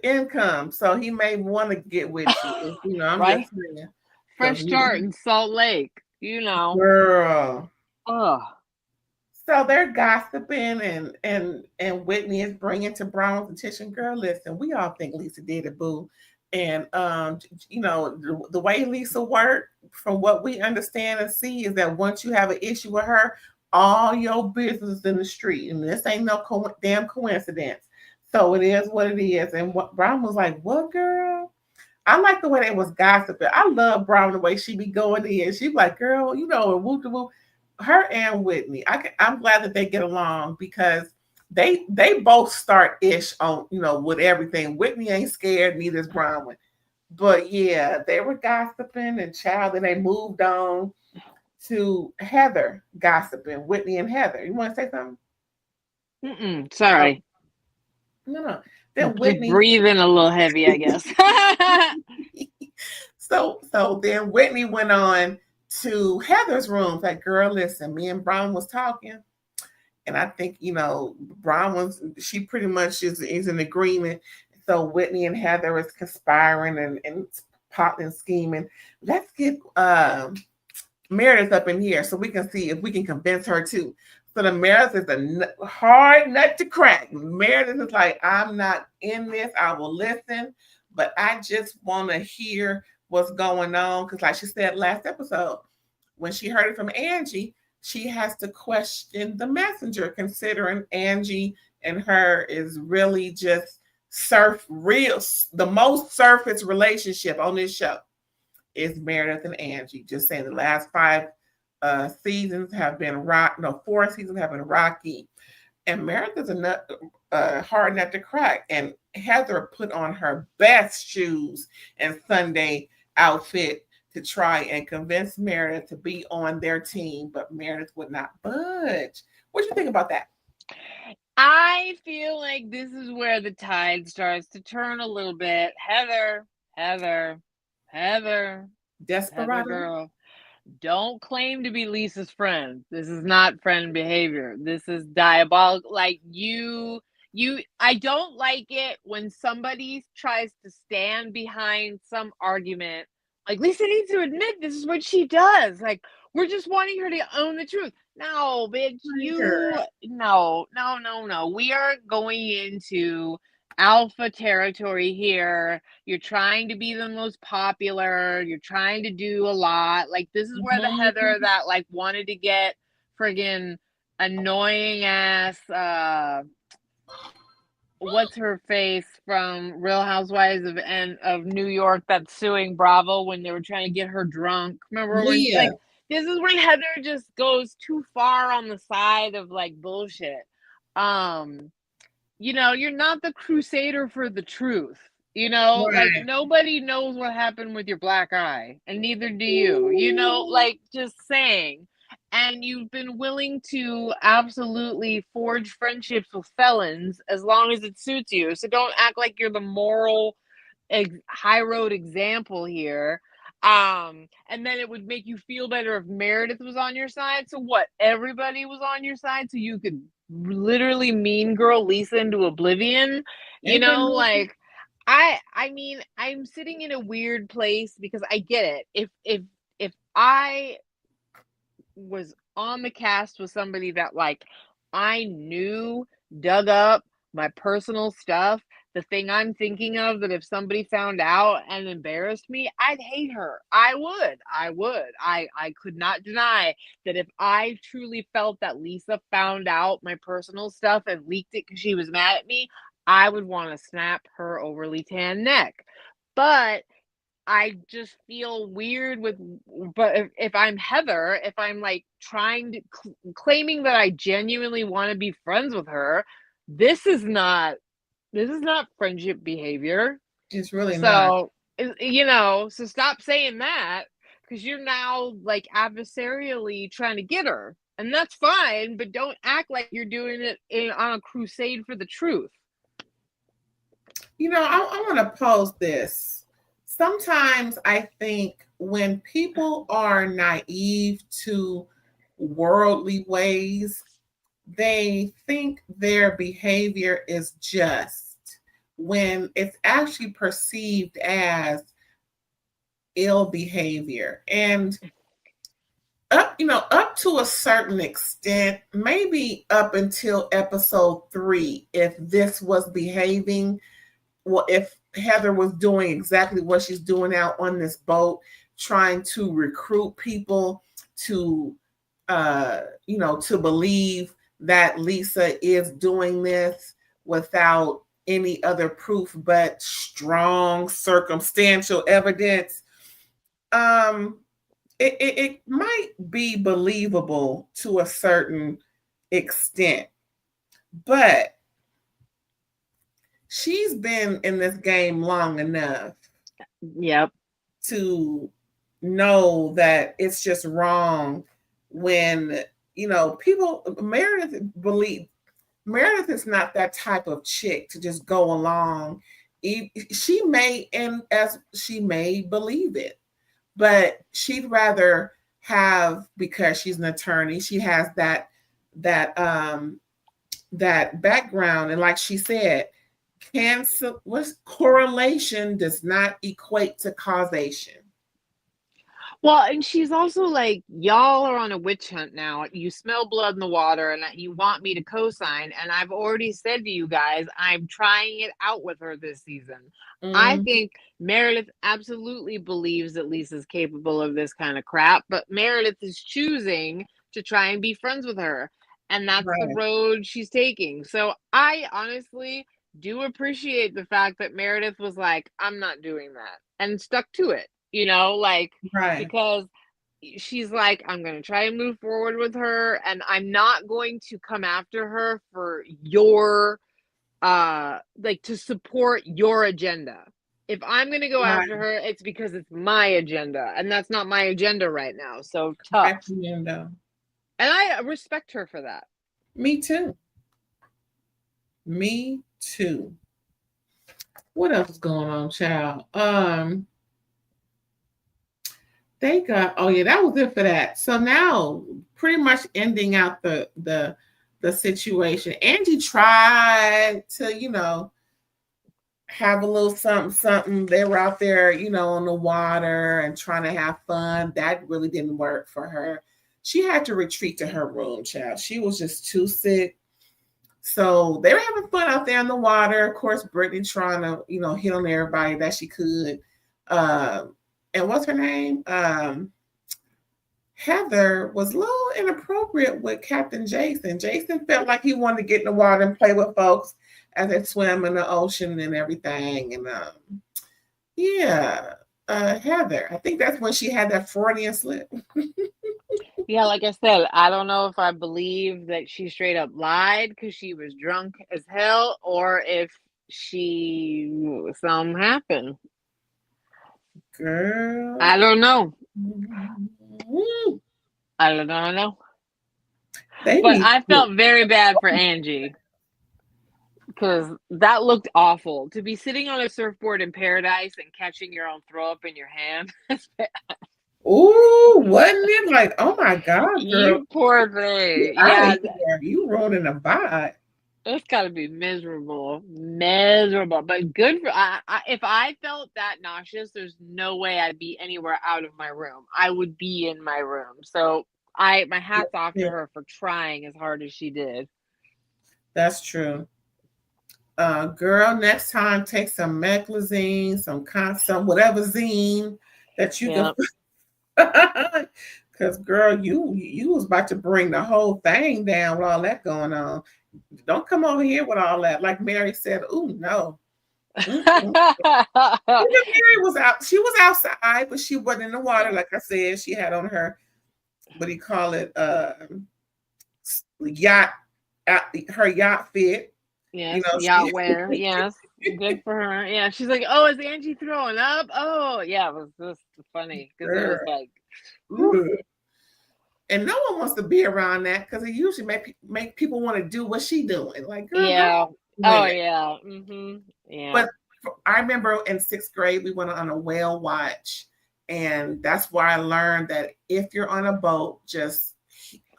income, so he may want to get with you. You know, I'm right? just saying. Fresh start in Salt Lake, you know. Girl. Oh. So they're gossiping, and Whitney is bringing to Brown's attention, girl, listen, we all think Lisa did it, boo. And, you know, the way Lisa worked, from what we understand and see, is that once you have an issue with her, all your business is in the street. And this ain't no damn coincidence. So it is what it is. And Brown was like, what, girl? I like the way they was gossiping. I love Brown the way she be going in. She be like, girl, you know, and whoop de whoop. Her and Whitney, I'm glad that they get along, because they both start ish on, you know, with everything. Whitney ain't scared, neither is Bronwyn. But yeah, they were gossiping, and child, then they moved on to Heather gossiping. Whitney and Heather. You want to say something? Sorry. No. Then Whitney breathing a little heavy, I guess. So then Whitney went on to Heather's room. Like, girl, listen, me and Brown was talking. And I think, you know, she pretty much is in agreement. So Whitney and Heather is conspiring and plotting and scheming. Let's get Meredith up in here so we can see if we can convince her too. So the Meredith is a hard nut to crack. Meredith is like, I'm not in this. I will listen, but I just want to hear what's going on. Because like she said last episode, when she heard it from Angie, she has to question the messenger, considering Angie and her is really just the most surface relationship on this show is Meredith and Angie. Just saying, the last 5 seasons have been 4 seasons have been rocky. And Meredith is a hard nut to crack. And Heather put on her best shoes and Sunday outfit to try and convince Meredith to be on their team, but Meredith would not budge. What do you think about that? I feel like this is where the tide starts to turn a little bit. Heather. Desperado girl. Don't claim to be Lisa's friend. This is not friend behavior. This is diabolical. Like, I don't like it when somebody tries to stand behind some argument. Like, Lisa needs to admit this is what she does. Like, we're just wanting her to own the truth. No, bitch, no. We are going into alpha territory here. You're trying to be the most popular. You're trying to do a lot. Like, this is where the Heather that like wanted to get friggin' annoying ass what's her face from Real Housewives of New York that's suing Bravo when they were trying to get her drunk. Remember when like this is when Heather just goes too far on the side of like bullshit. You know, you're not the crusader for the truth. You know, right. Like nobody knows what happened with your black eye, and neither do you. You know, like just saying. And you've been willing to absolutely forge friendships with felons as long as it suits you. So don't act like you're the moral high road example here. And then it would make you feel better if Meredith was on your side. So what? Everybody was on your side, so you could literally mean girl Lisa into oblivion. You know, like I mean, I'm sitting in a weird place because I get it. If was on the cast with somebody that like I knew dug up my personal stuff, the thing I'm thinking of that if somebody found out and embarrassed me, I'd hate her. I would. I could not deny that if I truly felt that Lisa found out my personal stuff and leaked it because she was mad at me, I would want to snap her overly tan neck. But I just feel weird with, but if I'm Heather, if I'm like trying to claiming that I genuinely want to be friends with her, this is not friendship behavior. It's really not. So, you know, so stop saying that because you're now like adversarially trying to get her. And that's fine, but don't act like you're doing it on a crusade for the truth. You know, I want to pose this. Sometimes I think when people are naive to worldly ways, they think their behavior is just when it's actually perceived as ill behavior. And up to a certain extent, maybe up until episode 3, if this was behaving, well, if Heather was doing exactly what she's doing out on this boat, trying to recruit people to, to believe that Lisa is doing this without any other proof but strong circumstantial evidence, it might be believable to a certain extent. But she's been in this game long enough to know that it's just wrong when, people, Meredith is not that type of chick to just go along. She may, and as she may believe it, but she'd rather have, because she's an attorney, she has that background. And like she said, correlation does not equate to causation. Well, and she's also like, y'all are on a witch hunt now. You smell blood in the water and you want me to co-sign. And I've already said to you guys, I'm trying it out with her this season. I think Meredith absolutely believes that Lisa's capable of this kind of crap, but Meredith is choosing to try and be friends with her. And that's the road she's taking. So I honestly do appreciate the fact that Meredith was like, I'm not doing that, and stuck to it. Because she's like, I'm going to try and move forward with her, and I'm not going to come after her for your, to support your agenda. If I'm going to go after her, it's because it's my agenda, and that's not my agenda right now. So tough. And I respect her for that. Me too. What else is going on, child? They got, that was it for that. So now, pretty much ending out the situation. Angie tried to, have a little something. They were out there, on the water and trying to have fun. That really didn't work for her. She had to retreat to her room, child. She was just too sick. So they were having fun out there in the water. Of course, Brittany trying to, hit on everybody that she could. And what's her name? Heather was a little inappropriate with Captain Jason. Jason felt like he wanted to get in the water and play with folks as they swim in the ocean and everything. And Heather, I think that's when she had that Freudian slip. Yeah, like I said, I don't know if I believe that she straight up lied because she was drunk as hell, or if something happened. Girl, I don't know. I don't know. But I felt very bad for Angie because that looked awful. To be sitting on a surfboard in paradise and catching your own throw up in your hand. Ooh, wasn't it like, oh my God, girl. You poor thing. Yeah, you rolling a vibe. It's got to be miserable. But good for if I felt that nauseous, there's no way I'd be anywhere out of my room. I would be in my room. So my hat's off to Yeah. her for trying as hard as she did. That's true. Girl, next time take some meclizine, some whatever zine that you Yep. can. Because girl, you was about to bring the whole thing down with all that going on. Don't come over here with all that. Like Mary said, "Ooh, no." Mm-mm. Mary was out. She was outside, but she wasn't in the water. Yeah. Like I said, she had on her, what do you call it? Yacht, her yacht fit. Yes, You know, yacht wear. Yes, good for her. Yeah, she's like, "Oh, is Angie throwing up?" Oh, yeah, it was just funny because it was girl. like, whew. And no one wants to be around that because it usually make people want to do what she doing. Like, girl, go Yeah. with Oh, it. yeah. Mm-hmm. Yeah. But I remember in 6th grade, we went on a whale watch. And that's where I learned that if you're on a boat, just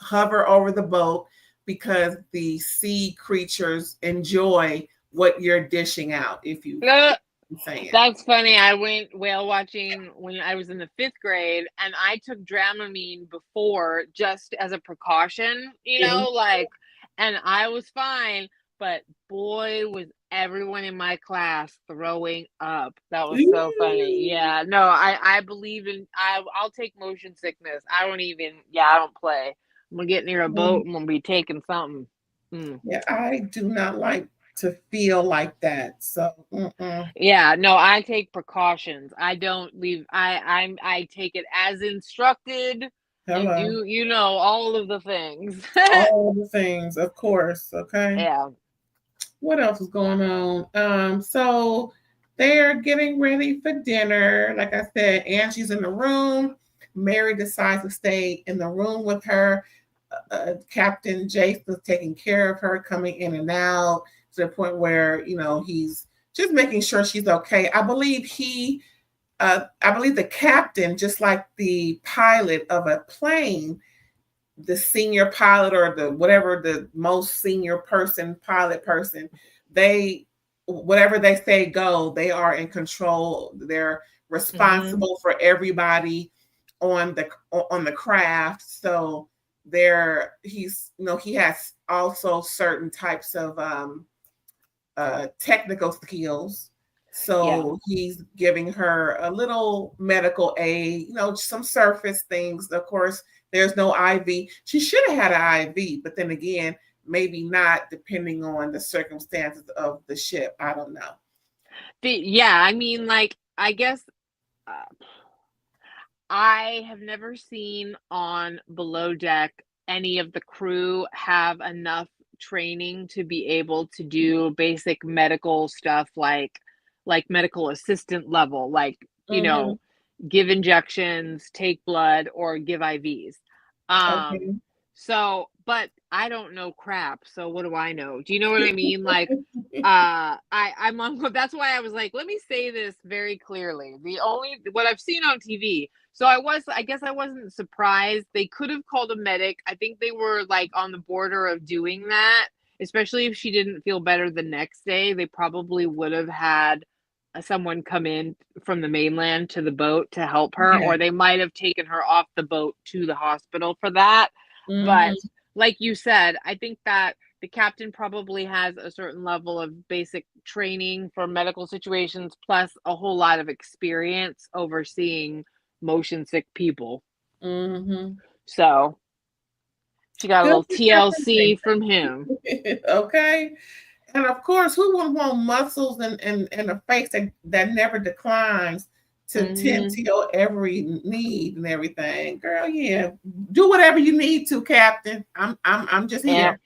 hover over the boat because the sea creatures enjoy what you're dishing out. If you I'm saying. That's funny. I went whale watching when I was in the 5th grade, and I took Dramamine before just as a precaution, like, and I was fine. But boy, was everyone in my class throwing up. That was so funny. Yeah, no, I believe in I'll take motion sickness. I don't play. I'm gonna get near a boat. I'm gonna be taking something. Yeah, I do not like to feel like that. So, Yeah, no, I take precautions. I don't leave. I take it as instructed and hello. do all of the things. All the things, of course. Okay. Yeah. What else is going on? So they're getting ready for dinner. Like I said, Angie's in the room. Mary decides to stay in the room with her. Captain Jace is taking care of her, coming in and out to the point where he's just making sure she's okay. I believe the captain, just like the pilot of a plane, the senior pilot or the whatever the most senior pilot person, whatever they say go, they are in control. They're responsible for everybody on the craft. So he has also certain types of technical skills. So he's giving her a little medical aid, some surface things. Of course, there's no IV. She should have had an IV, but then again, maybe not, depending on the circumstances of the ship. I don't know. I mean, like, I guess I have never seen on below deck any of the crew have enough training to be able to do basic medical stuff like medical assistant level, like, give injections, take blood, or give IVs. Okay. So, but I don't know crap. So what do I know? Do you know what I mean? Like, I'm on. That's why I was like, let me say this very clearly. What I've seen on TV. So I guess I wasn't surprised. They could have called a medic. I think they were like on the border of doing that, especially if she didn't feel better the next day. They probably would have had someone come in from the mainland to the boat to help her, or they might have taken her off the boat to the hospital for that. But like you said, I think that the captain probably has a certain level of basic training for medical situations, plus a whole lot of experience overseeing motion sick people. So she got a little TLC from him. Okay. And of course, who wouldn't want muscles and a face that never declines to tend to your every need and everything? Girl, yeah. Do whatever you need to, Captain. I'm just here. Yeah.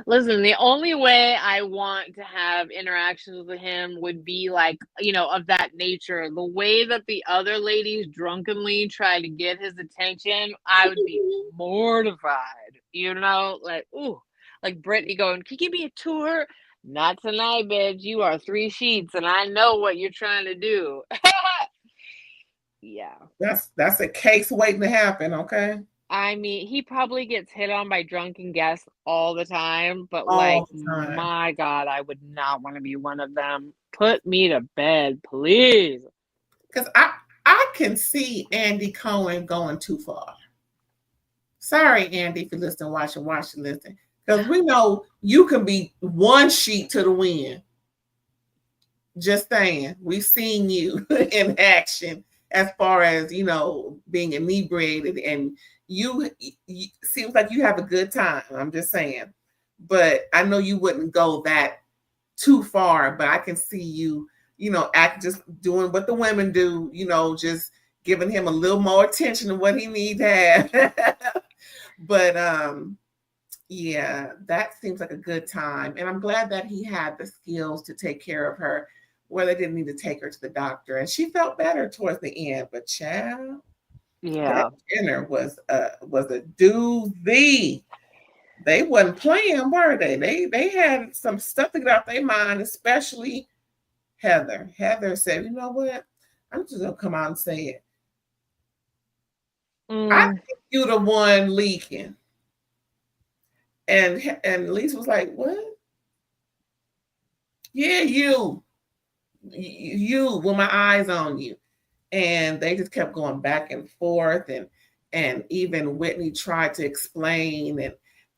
Listen, the only way I want to have interactions with him would be like, of that nature. The way that the other ladies drunkenly try to get his attention, I would be mortified. Like, ooh, like Brittany going, "Can you give me a tour?" Not tonight, bitch. You are 3 sheets, and I know what you're trying to do. Yeah. That's a case waiting to happen, okay? I mean, he probably gets hit on by drunken guests all the time, but All the time. my God, I would not want to be one of them. Put me to bed, please. Because I can see Andy Cohen going too far. Sorry, Andy, if you listen, watch, listen. Because we know you can be one sheet to the wind. Just saying, we've seen you in action as far as, being inebriated, and you seems like you have a good time. I'm just saying. But I know you wouldn't go that too far, but I can see you, act just doing what the women do, just giving him a little more attention to what he needs to have. But yeah, that seems like a good time. And I'm glad that he had the skills to take care of her where they didn't need to take her to the doctor. And she felt better towards the end. But child, that dinner was a doozy. They wasn't playing, were they? They had some stuff to get out their mind, especially Heather. Heather said, you know what? I'm just gonna come out and say it. I think you're the one leaking. And Lisa was like, what? Yeah, you with my eyes on you. And they just kept going back and forth, and even Whitney tried to explain,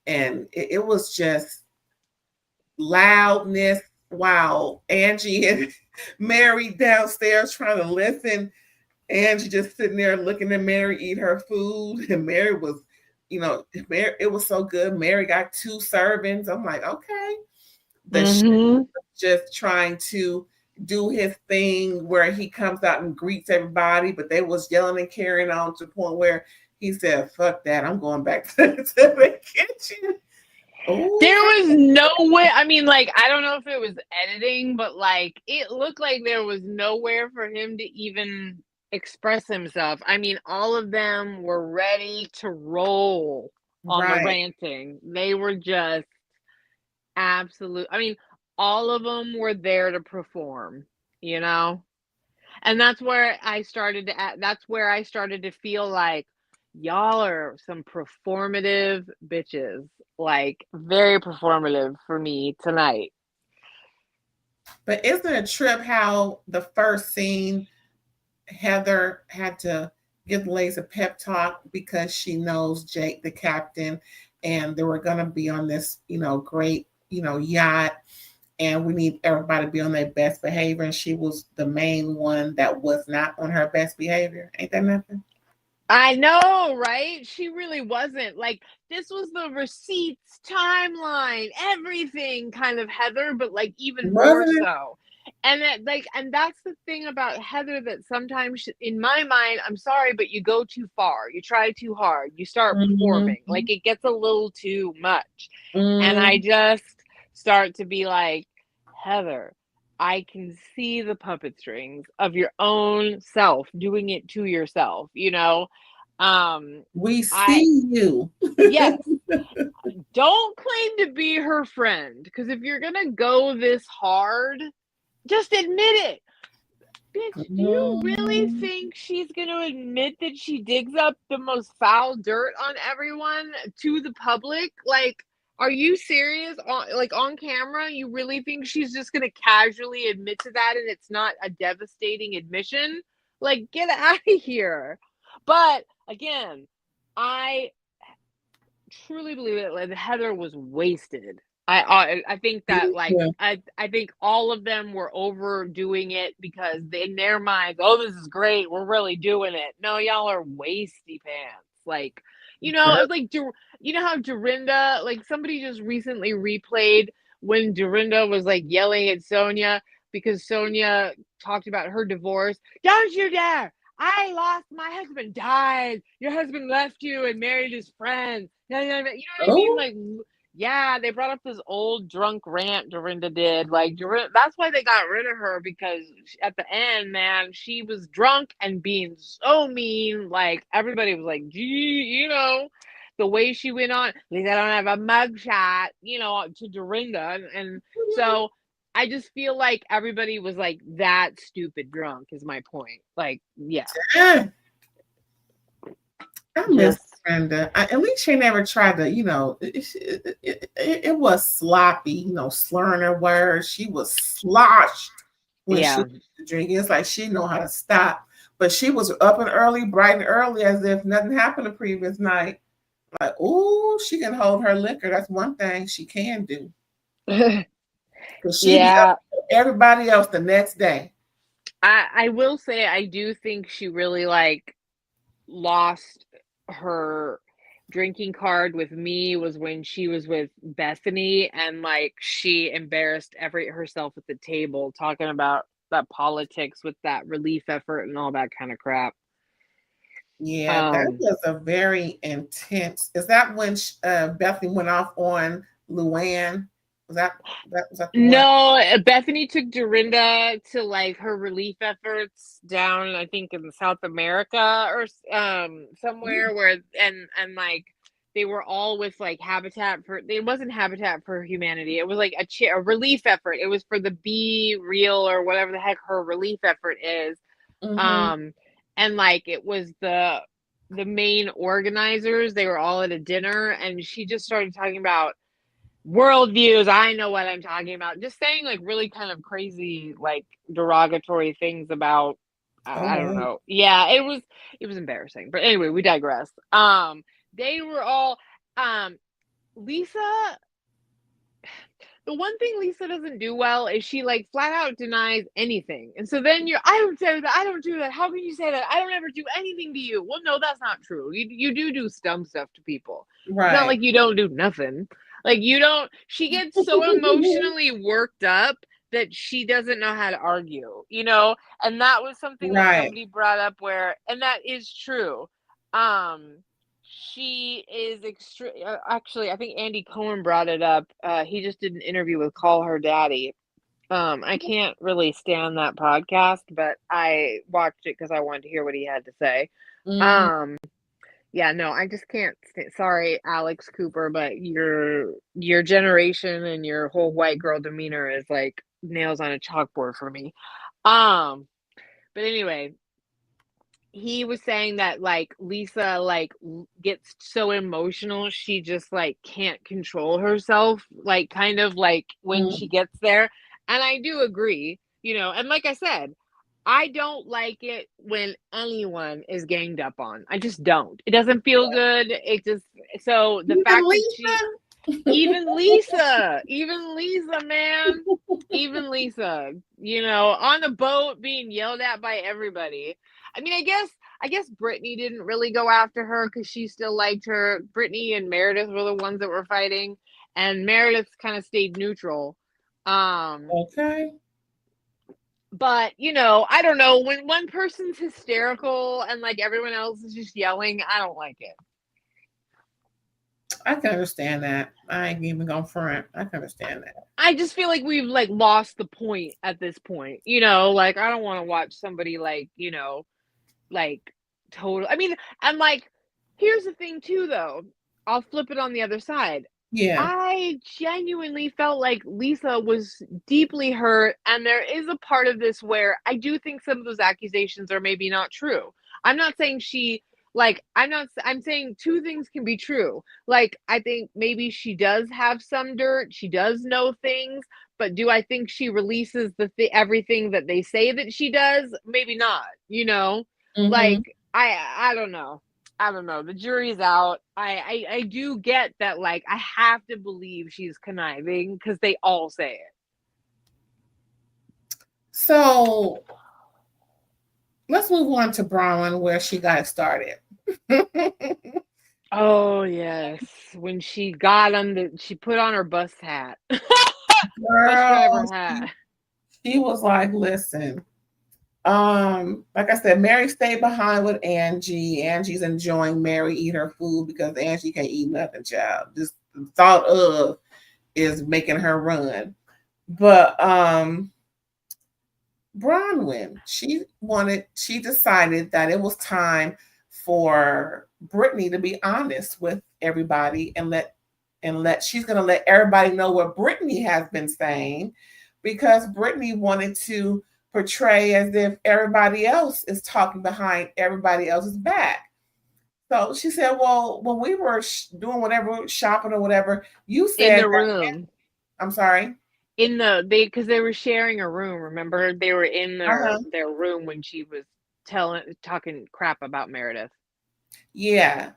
and it was just loudness while Angie and Mary downstairs trying to listen. Angie just sitting there looking at Mary eat her food, and Mary was, it was so good. Mary got 2 servings. I'm like, okay. The chef just trying to do his thing where he comes out and greets everybody, but they was yelling and carrying on to the point where he said, fuck that, I'm going back to the kitchen. Ooh. There was no way. I mean, like, I don't know if it was editing, but like it looked like there was nowhere for him to even express himself. I mean, all of them were ready to roll on the ranting. They were just absolute. I mean, all of them were there to perform, and that's where I started to feel like y'all are some performative bitches, like very performative for me tonight. But isn't it a trip how the first scene, Heather had to give Lace a pep talk because she knows Jake, the captain, and they were going to be on this, great, yacht, and we need everybody to be on their best behavior. And she was the main one that was not on her best behavior. Ain't that nothing? I know, right? She really wasn't. Like, this was the receipts, timeline, everything kind of Heather, but like even more so. And and that's the thing about Heather, that sometimes in my mind, I'm sorry, but you go too far. You try too hard. You start performing. Like, it gets a little too much. And I just start to be like, Heather, I can see the puppet strings of your own self doing it to yourself, we see you. Yes. Don't claim to be her friend, because if you're gonna go this hard, just admit it. Bitch, do you really think she's gonna admit that she digs up the most foul dirt on everyone to the public? Like, are you serious? On camera, you really think she's just going to casually admit to that and it's not a devastating admission? Like, get out of here. But again, I truly believe that Heather was wasted. I think that I think all of them were overdoing it because in their minds, oh, this is great, we're really doing it. No, y'all are wasty pants. Like, like, how Dorinda, like, somebody just recently replayed when Dorinda was like yelling at Sonia because Sonia talked about her divorce. Don't you dare! I lost, my husband died. Your husband left you and married his friend. You know what I mean? Like, yeah, they brought up this old drunk rant Dorinda did. Like, that's why they got rid of her, because at the end, man, she was drunk and being so mean. Like, everybody was like, gee, the way she went on. At least I don't have a mugshot, to Dorinda. And so I just feel like everybody was like that stupid drunk is my point. Like, yeah. I miss Brenda. At least she never tried to, it was sloppy, slurring her words. She was sloshed when she was drinking. It's like she know how to stop. But she was up and early, bright and early, as if nothing happened the previous night. Like, oh, she can hold her liquor. That's one thing she can do. Because she be up with everybody else the next day. I will say I do think she really like lost her drinking card with me was when she was with Bethany, and like she embarrassed herself at the table talking about that politics with that relief effort and all that kind of crap. Yeah, that was a very intense. Is that when Bethany went off on Luann? Was that the No, one? Bethany took Dorinda to like her relief efforts down, I think in South America or somewhere where and like they were all with like it wasn't Habitat for Humanity. It was like a relief effort. It was for the Be Real or whatever the heck her relief effort is. And like it was the main organizers. They were all at a dinner, and she just started talking about worldviews. I know what I'm talking about. Just saying like really kind of crazy, like derogatory things about I don't know. Yeah, it was embarrassing. But anyway, we digress. They were all Lisa. The one thing Lisa doesn't do well is she like flat out denies anything. And so then I don't say that. I don't do that. How can you say that? I don't ever do anything to you. Well, no, that's not true. You do dumb stuff to people. Right. It's not like you don't do nothing. Like you don't, she gets so emotionally worked up that she doesn't know how to argue, you know? And that was something that somebody brought up and that is true. She is actually, I think Andy Cohen brought it up. He just did an interview with Call Her Daddy. I can't really stand that podcast, but I watched it because I wanted to hear what he had to say. Yeah, no, I just can't. Sorry, Alex Cooper, but your generation and your whole white girl demeanor is like nails on a chalkboard for me. But anyway, he was saying that like Lisa like gets so emotional she just like can't control herself, like kind of like when she gets there. And I do agree, you know, and like I said, I don't like it when anyone is ganged up on. I just don't. It doesn't feel good. It just so the fact that she even Lisa, man, even Lisa, you know, on the boat being yelled at by everybody. I mean, I guess Brittany didn't really go after her because she still liked her. Brittany and Meredith were the ones that were fighting, and Meredith kind of stayed neutral. Okay. But, you know, I don't know. When one person's hysterical and like everyone else is just yelling, I don't like it. I can understand that. I ain't even gonna front. I can understand that. I just feel like we've like lost the point at this point. You know, like I don't want to watch somebody like, you know, like total. I mean, and like here's the thing too though. I'll flip it on the other side. Yeah. I genuinely felt like Lisa was deeply hurt, and there is a part of this where I do think some of those accusations are maybe not true. I'm not saying I'm saying two things can be true. Like, I think maybe she does have some dirt, she does know things, but do I think she releases everything that they say that she does? Maybe not, you know? Like, I don't know. I don't know. The jury's out. I do get that, like, I have to believe she's conniving because they all say it. So let's move on to Bronwyn, where she got started. Oh yes, when she got on she put on her bus hat. Girl, bus driver hat. She was like, listen. Like I said, Mary stayed behind with Angie. Angie's enjoying Mary eat her food because Angie can't eat nothing, child. Just the thought of is making her run. But Bronwyn, she decided that it was time for Brittany to be honest with everybody and she's gonna let everybody know what Brittany has been saying, because Brittany wanted to portray as if everybody else is talking behind everybody else's back. So she said, well, when we were doing whatever, shopping or whatever, you said in the room. I'm sorry. Because they were sharing a room. Remember, they were in their room when she was talking crap about Meredith. Yeah.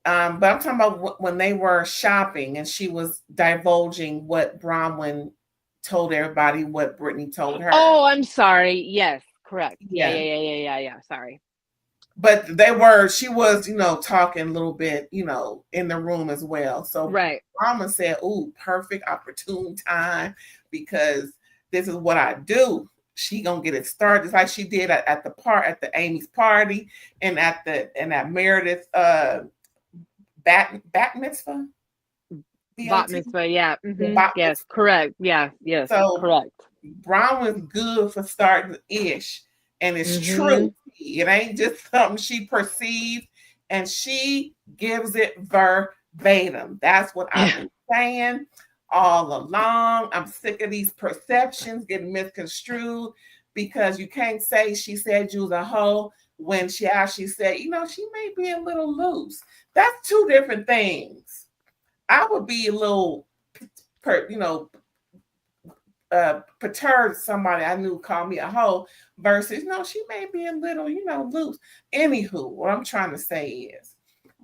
But I'm talking about when they were shopping and she was divulging what Bronwyn told everybody what Brittany told her. Oh, I'm sorry. Yes, correct. Yeah. Yeah. Sorry. But she was, talking a little bit, in the room as well. So right. Bronwyn said, "Ooh, perfect opportune time because this is what I do." She gonna get it started just like she did at the Amy's party and at Meredith bat mitzvah. Bat mitzvah, yeah. Mm-hmm. Yes, mitzvah. correct. Yeah, yes, so correct. Bronwyn's good for starting ish, and it's true. It ain't just something she perceived, and she gives it verbatim. That's what I've been saying all along. I'm sick of these perceptions getting misconstrued because you can't say she said you was a hoe when she actually said, she may be a little loose. That's two different things. I would be a little, perturbed somebody I knew called me a hoe versus, she may be a little, loose. Anywho, what I'm trying to say is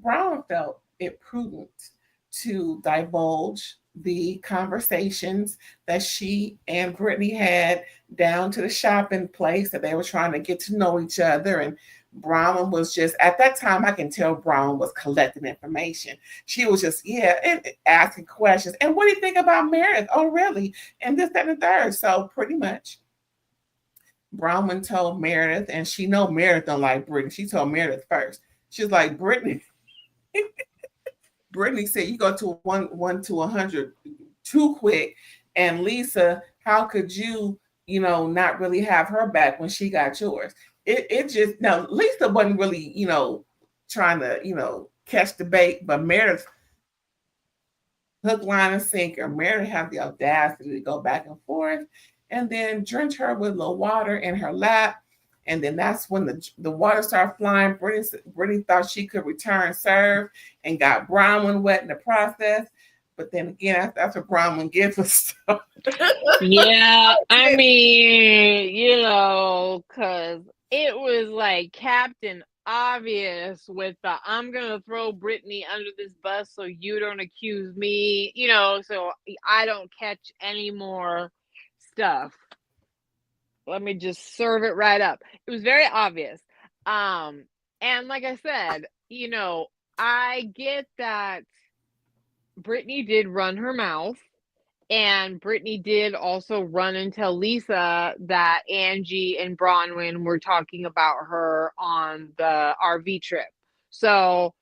Brown felt it prudent to divulge the conversations that she and Brittany had down to the shopping place that they were trying to get to know each other. And Brown was just, at that time, I can tell Brown was collecting information. She was just, and asking questions. And what do you think about Meredith? Oh, really? And this, that, and the third. So pretty much, Bronwyn told Meredith, and she know Meredith don't like Brittany. She told Meredith first. She was like, Brittany. Brittany said, you go to 1 to 100 too quick. And Lisa, how could you, not really have her back when she got yours? It just, now Lisa wasn't really, trying to, catch the bait, but Meredith, hook, line, and sinker. Meredith had the audacity to go back and forth and then drench her with a little water in her lap. And then that's when the water started flying. Brittany thought she could return serve and got Bronwyn wet in the process. But then again, that's what Bronwyn gives us. Yeah, I mean, because it was like Captain Obvious with the I'm going to throw Brittany under this bus so you don't accuse me, so I don't catch any more stuff. Let me just serve it right up. It was very obvious. And like I said, I get that Brittany did run her mouth, and Brittany did also run and tell Lisa that Angie and Bronwyn were talking about her on the RV trip. So,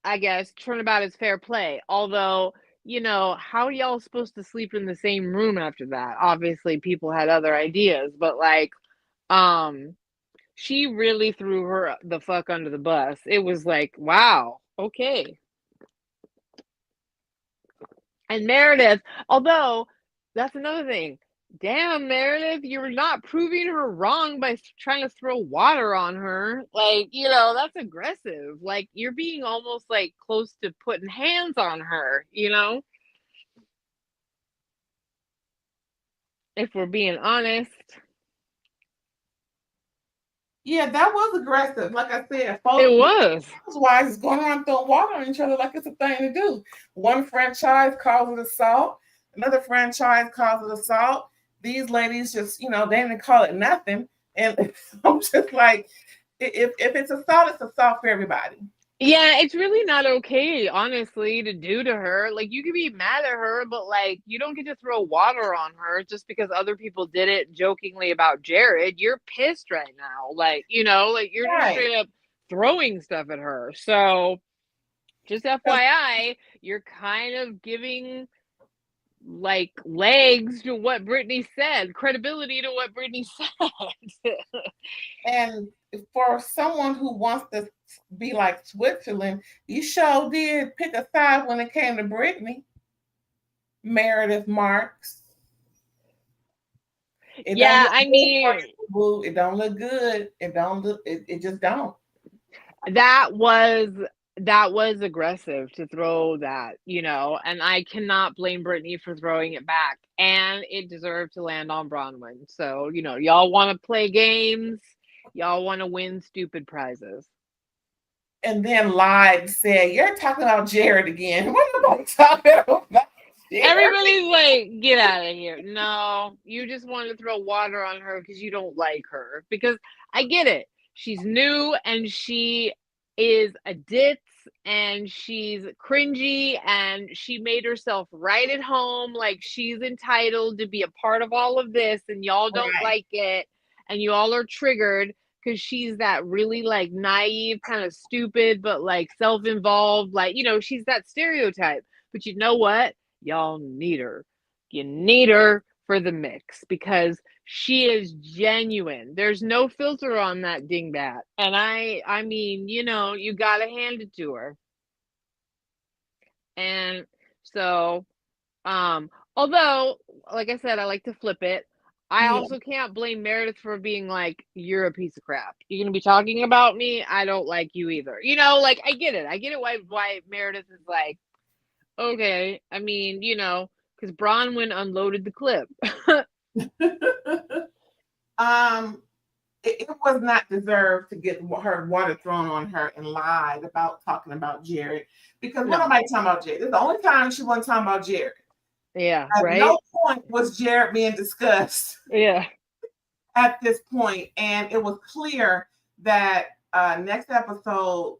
I guess turnabout is fair play. Although, how are y'all supposed to sleep in the same room after that? Obviously, people had other ideas, but she really threw her the fuck under the bus. It was like, wow, okay. And Meredith, although that's another thing. Damn, Meredith, you're not proving her wrong by trying to throw water on her. That's aggressive. Like, you're being almost like close to putting hands on her, if we're being honest. Yeah, that was aggressive. Like I said, folks, it was. Why is going around throwing water on each other like it's a thing to do? One franchise calls it assault. Another franchise calls it assault. These ladies just, they didn't call it nothing. And I'm just like, if it's assault, it's assault for everybody. Yeah, it's really not okay, honestly, to do to her. Like, you could be mad at her, but you don't get to throw water on her just because other people did it jokingly about Jared. You're pissed right now. You're just straight up throwing stuff at her. So, just FYI, you're kind of giving legs to what Brittany said, credibility to what Brittany said. And for someone who wants to be like Switzerland, you sure did pick a side when it came to Brittany. Meredith Marks. I mean, it don't look good. It just don't. That was aggressive to throw that, and I cannot blame Brittany for throwing it back, and it deserved to land on Bronwyn. So, y'all want to play games, y'all want to win stupid prizes. and then lied and said, "You're talking about Jared again." What am I talking about? Jared? Everybody's like, get out of here. No, you just want to throw water on her because you don't like her. Because I get it. She's new and she is a ditz and she's cringy and she made herself right at home. Like she's entitled to be a part of all of this and y'all don't like it and you all are triggered because she's that really like naive, kind of stupid, but like self-involved. Like, she's that stereotype. But you know what? Y'all need her. You need her for the mix because she is genuine. There's no filter on that dingbat. And I mean, you gotta hand it to her. And so, although, like I said, I like to flip it. I also can't blame Meredith for being like, you're a piece of crap. You're gonna be talking about me. I don't like you either. Like I get it. I get it why Meredith is like, okay. I mean, because Bronwyn unloaded the clip. It was not deserved to get her water thrown on her and lied about talking about Jared. Because what am I talking about Jared? It's the only time she wasn't talking about Jared. Yeah, At no point was Jared being discussed. Yeah. At this point, and it was clear that next episode,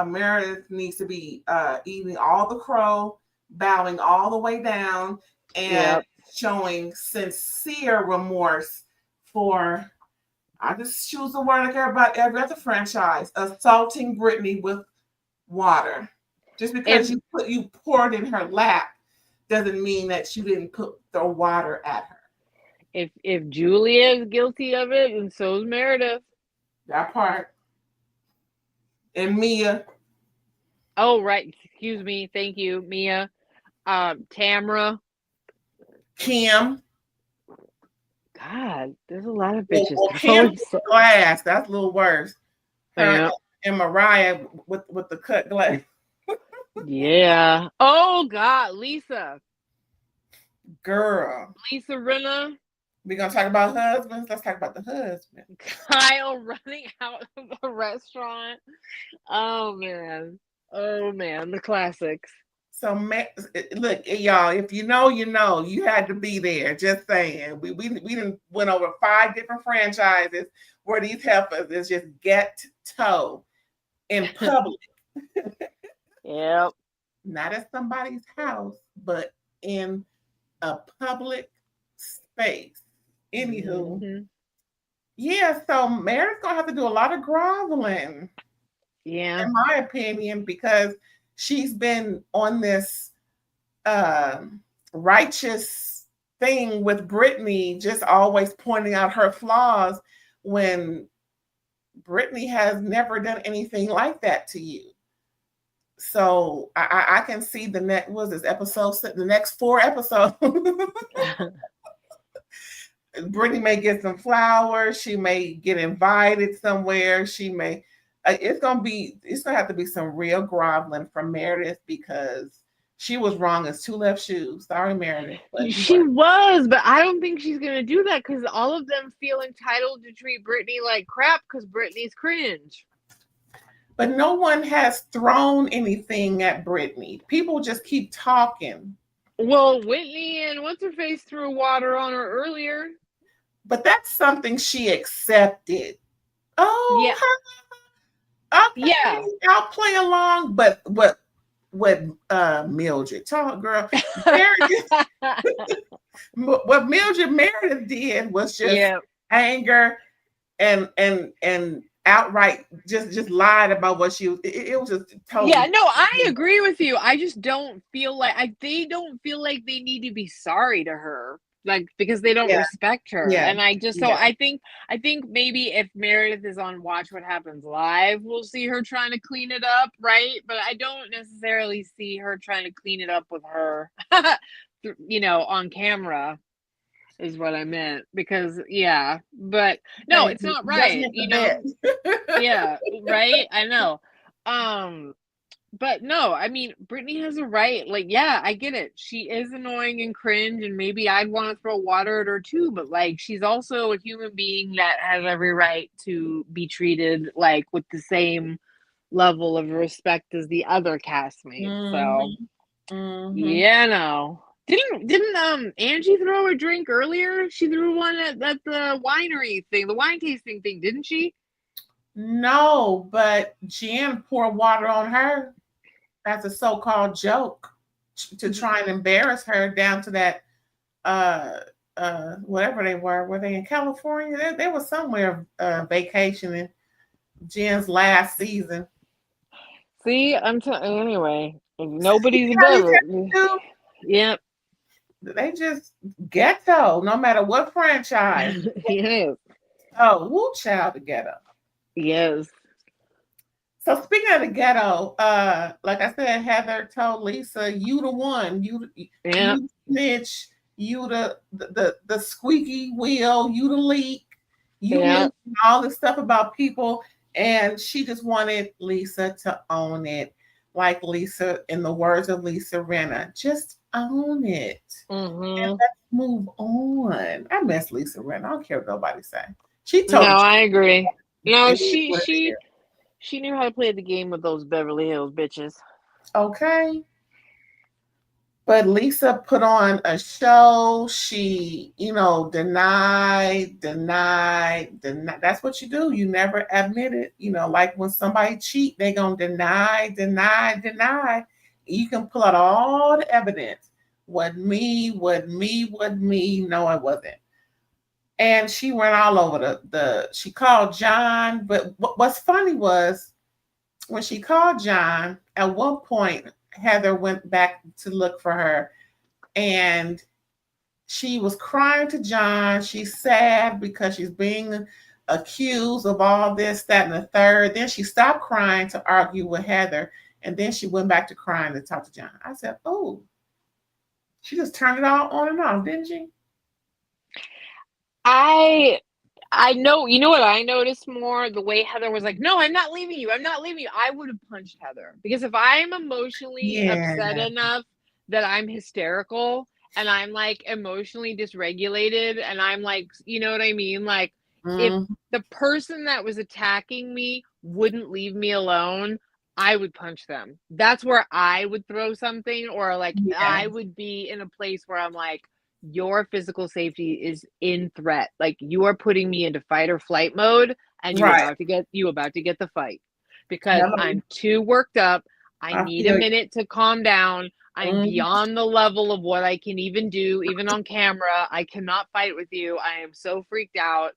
Meredith needs to be eating all the crow, bowing all the way down, and showing sincere remorse for, I just choose the word I care about every other franchise, assaulting Brittany with water. Just because you poured in her lap doesn't mean that you didn't throw water at her. If Julia is guilty of it, and so is Meredith. That part. And Mia. Oh, right. Excuse me. Thank you, Mia. Tamra. Kim. God, there's a lot of bitches. Kim glass. That's a little worse. Yeah. And Mariah with the cut glass. Yeah. Oh God, Lisa. Girl. Lisa Rinna. We're gonna talk about husbands. Let's talk about the husband. Kyle running out of the restaurant. Oh man, the classics. So look, y'all. If you know, you know. You had to be there. Just saying. We didn't went over 5 different franchises where these heifers is just get toe in public. Yep. Not at somebody's house, but in a public space. Anywho, yeah. So Mary's gonna have to do a lot of groveling. Yeah, in my opinion, because she's been on this righteous thing with Brittany, just always pointing out her flaws when Brittany has never done anything like that to you. So I can see the next the next 4 episodes. Brittany may get some flowers. She may get invited somewhere. She may. It's gonna have to be some real groveling from Meredith because she was wrong as 2 left shoes. Sorry, Meredith. She was, but I don't think she's gonna do that because all of them feel entitled to treat Brittany like crap because Brittany's cringe. But no one has thrown anything at Brittany. People just keep talking. Well, Whitney and what's-her-face threw water on her earlier. But that's something she accepted. Oh, yeah. Okay, yeah. I'll play along. But what Mildred, talk girl, what Mildred Meredith did was just anger and outright just lied about what she was. It was just totally. Yeah, no, I agree with you. I just don't feel like they don't feel like they need to be sorry to her, like because they don't respect her. Yeah. And I just I think maybe if Meredith is on Watch What Happens Live, we'll see her trying to clean it up, right? But I don't necessarily see her trying to clean it up with her, on camera. Is what I meant because but no, it's not right. Yeah, right. I know. But no, I mean, Brittany has a right. Like, yeah, I get it. She is annoying and cringe, and maybe I'd want to throw water at her too. But like, she's also a human being that has every right to be treated like with the same level of respect as the other castmates. So Mm-hmm. no. Didn't Angie throw a drink earlier? She threw one at the winery thing, the wine tasting thing, didn't she? No, but Jen poured water on her as a so-called joke to try and embarrass her down to that whatever they were they in California? They were somewhere vacationing. Jen's last season. See, anyway. If See nobody's how these above it. do? Yep. They just ghetto, no matter what franchise. Yes. Oh, woo child, the ghetto. Yes. So speaking of the ghetto, like I said, Heather told Lisa, "You the one, Yep. you snitch, you the squeaky wheel, you the leak, you Yep. leak all this stuff about people," and she just wanted Lisa to own it, like Lisa, in the words of Lisa Rinna, just own it and Mm-hmm. let's move on. I miss Lisa Rinna. I don't care what nobody say. She No, told the truth. I agree. No, It is what it is. she knew how to play the game with those Beverly Hills bitches. Okay. But Lisa put on a show. She, denied. That's what you do. You never admit it. Like when somebody cheat, they gonna deny. You can pull out all the evidence. Wasn't me. No, it wasn't. And she went all over she called John. But what's funny was when she called John, at one point, Heather went back to look for her and she was crying to John. She's sad because she's being accused of all this, that, and the third. Then she stopped crying to argue with Heather. And then she went back to crying to talk to John. I said, oh, she just turned it all on and off, didn't she? I know, you know what I noticed more? The way Heather was like, "No, I'm not leaving you. I'm not leaving you." I would have punched Heather because if I'm emotionally upset Yeah. enough that I'm hysterical and I'm like emotionally dysregulated and I'm like, you know what I mean? Like if Mm-hmm. the person that was attacking me wouldn't leave me alone, I would punch them. That's where I would throw something or like Yeah. I would be in a place where I'm like your physical safety is in threat. Like you are putting me into fight or flight mode and you Right. about to get the fight because Hello. I'm too worked up. I I need a feel you. minute to calm down. I'm Mhm. beyond the level of what I can even do, even on camera. I cannot fight with you. I am so freaked out.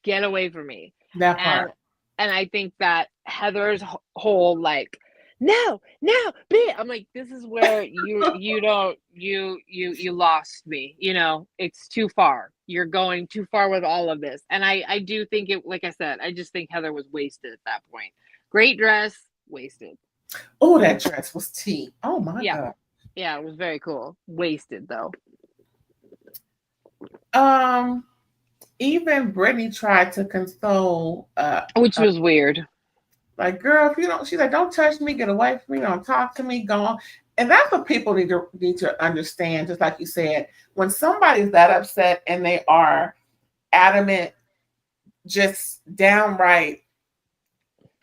Get away from me. That And part. I think that Heather's whole like no, I'm like, this is where you don't you lost me. It's too far. You're going too far with all of this. And I do think it, like I said, I just think Heather was wasted at that point. Great dress, wasted. Oh, that dress was tea. Oh my Yeah. God. Yeah, it was very cool. Wasted though. Um, Even Brittany tried to console Which was weird. like, girl, if you don't, she's like, don't touch me, get away from me, don't talk to me, go on. And that's what people need to understand, just like you said, when somebody's that upset and they are adamant, just downright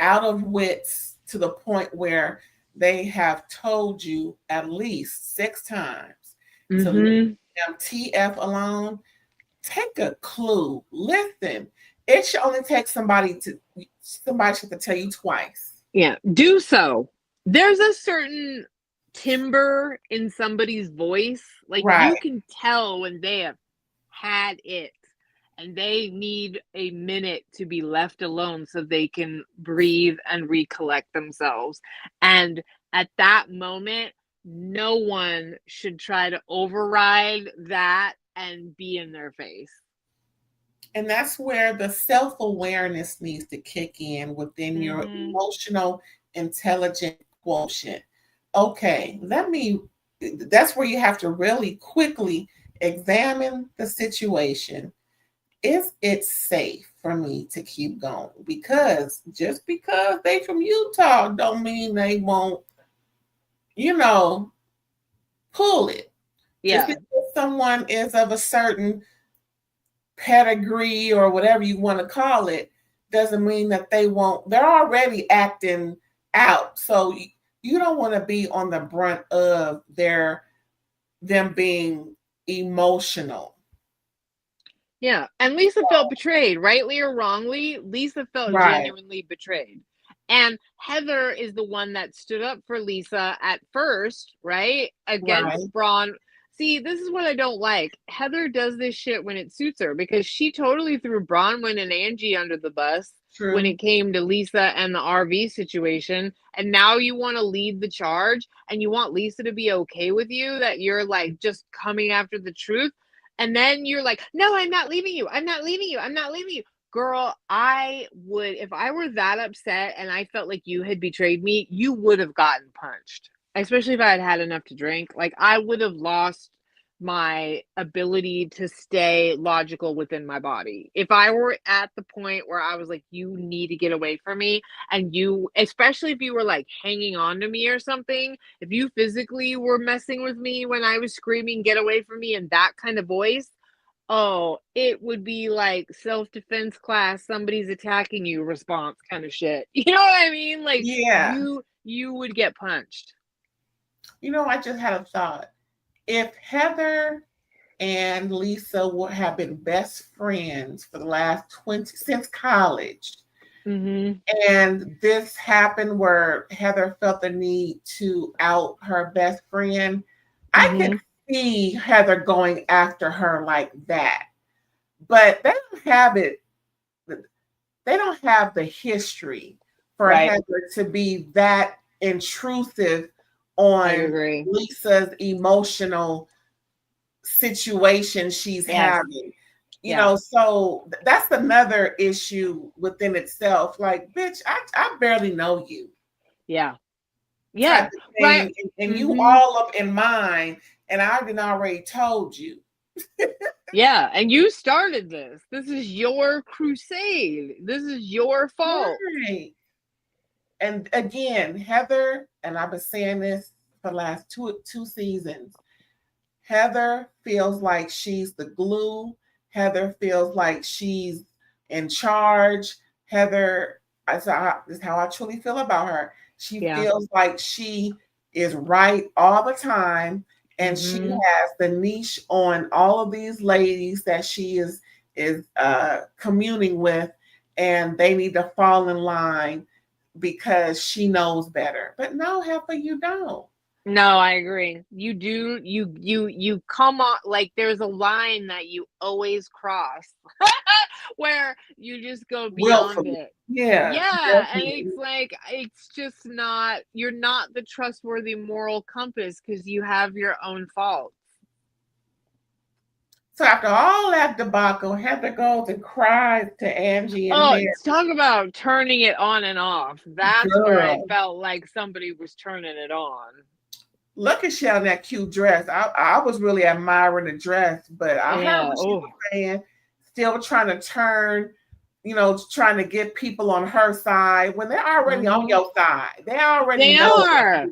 out of wits to the point where they have told you at least 6 times to leave them TF alone, take a clue. Listen, it should only take somebody should tell you twice. Yeah, do so. There's a certain timbre in somebody's voice. Like Right. you can tell when they have had it and they need a minute to be left alone so they can breathe and recollect themselves. And at that moment, no one should try to override that and be in their face. And that's where the self-awareness needs to kick in within your emotional intelligent quotient. Okay, that's where you have to really quickly examine the situation. Is it safe for me to keep going? Because just because they from Utah don't mean they won't, pull it. Yeah. Just because someone is of a certain pedigree or whatever you want to call it, doesn't mean that they won't. They're already acting out. So you don't want to be on the brunt of them being emotional. Yeah. And Lisa felt betrayed, rightly or wrongly. Lisa felt genuinely betrayed. And Heather is the one that stood up for Lisa at first, right? Against Braun. See, this is what I don't like. Heather does this shit when it suits her because she totally threw Bronwyn and Angie under the bus when it came to Lisa and the RV situation. And now you want to lead the charge and you want Lisa to be okay with you that you're like just coming after the truth. And then you're like, no, I'm not leaving you. I'm not leaving you. I'm not leaving you. Girl, I would, if I were that upset and I felt like you had betrayed me, you would have gotten punched, especially if I had had enough to drink. Like, I would have lost my ability to stay logical within my body. If I were at the point where I was like, you need to get away from me, and you, especially if you were like hanging on to me or something, if you physically were messing with me when I was screaming, get away from me in that kind of voice, oh, it would be like self-defense class, somebody's attacking you response kind of shit. You know what I mean? Like, you would get punched. You know, I just had a thought. If Heather and Lisa would have been best friends for the last 20 since college, and this happened where Heather felt the need to out her best friend, I could see Heather going after her like that. But they don't have it. They don't have the history for Heather to be that intrusive on Lisa's emotional situation she's having. You know, so that's another issue within itself. Like, bitch, I barely know you. Yeah. Right. And you all up in mine, and I've already told you. Yeah, and you started this. This is your crusade. This is your fault. Right. And again, Heather, and I've been saying this for the last two seasons, Heather feels like she's the glue. Heather feels like she's in charge. Heather, this is how I truly feel about her. She feels like she is right all the time, and she has the niche on all of these ladies that she is communing with, and they need to fall in line because she knows better. But no, Heather, you don't. No, I agree. You do. You come on, like there's a line that you always cross where you just go beyond it. Yeah. And it's like, it's just not, you're not the trustworthy moral compass because you have your own faults. So after all that debacle, Heather goes and cries to Angie and Mary. Talk about turning it on and off. That's where I felt like somebody was turning it on. Look at she in that cute dress. I was really admiring the dress, but I heard what she was saying. Still trying to turn, trying to get people on her side when they're already on your side. They are.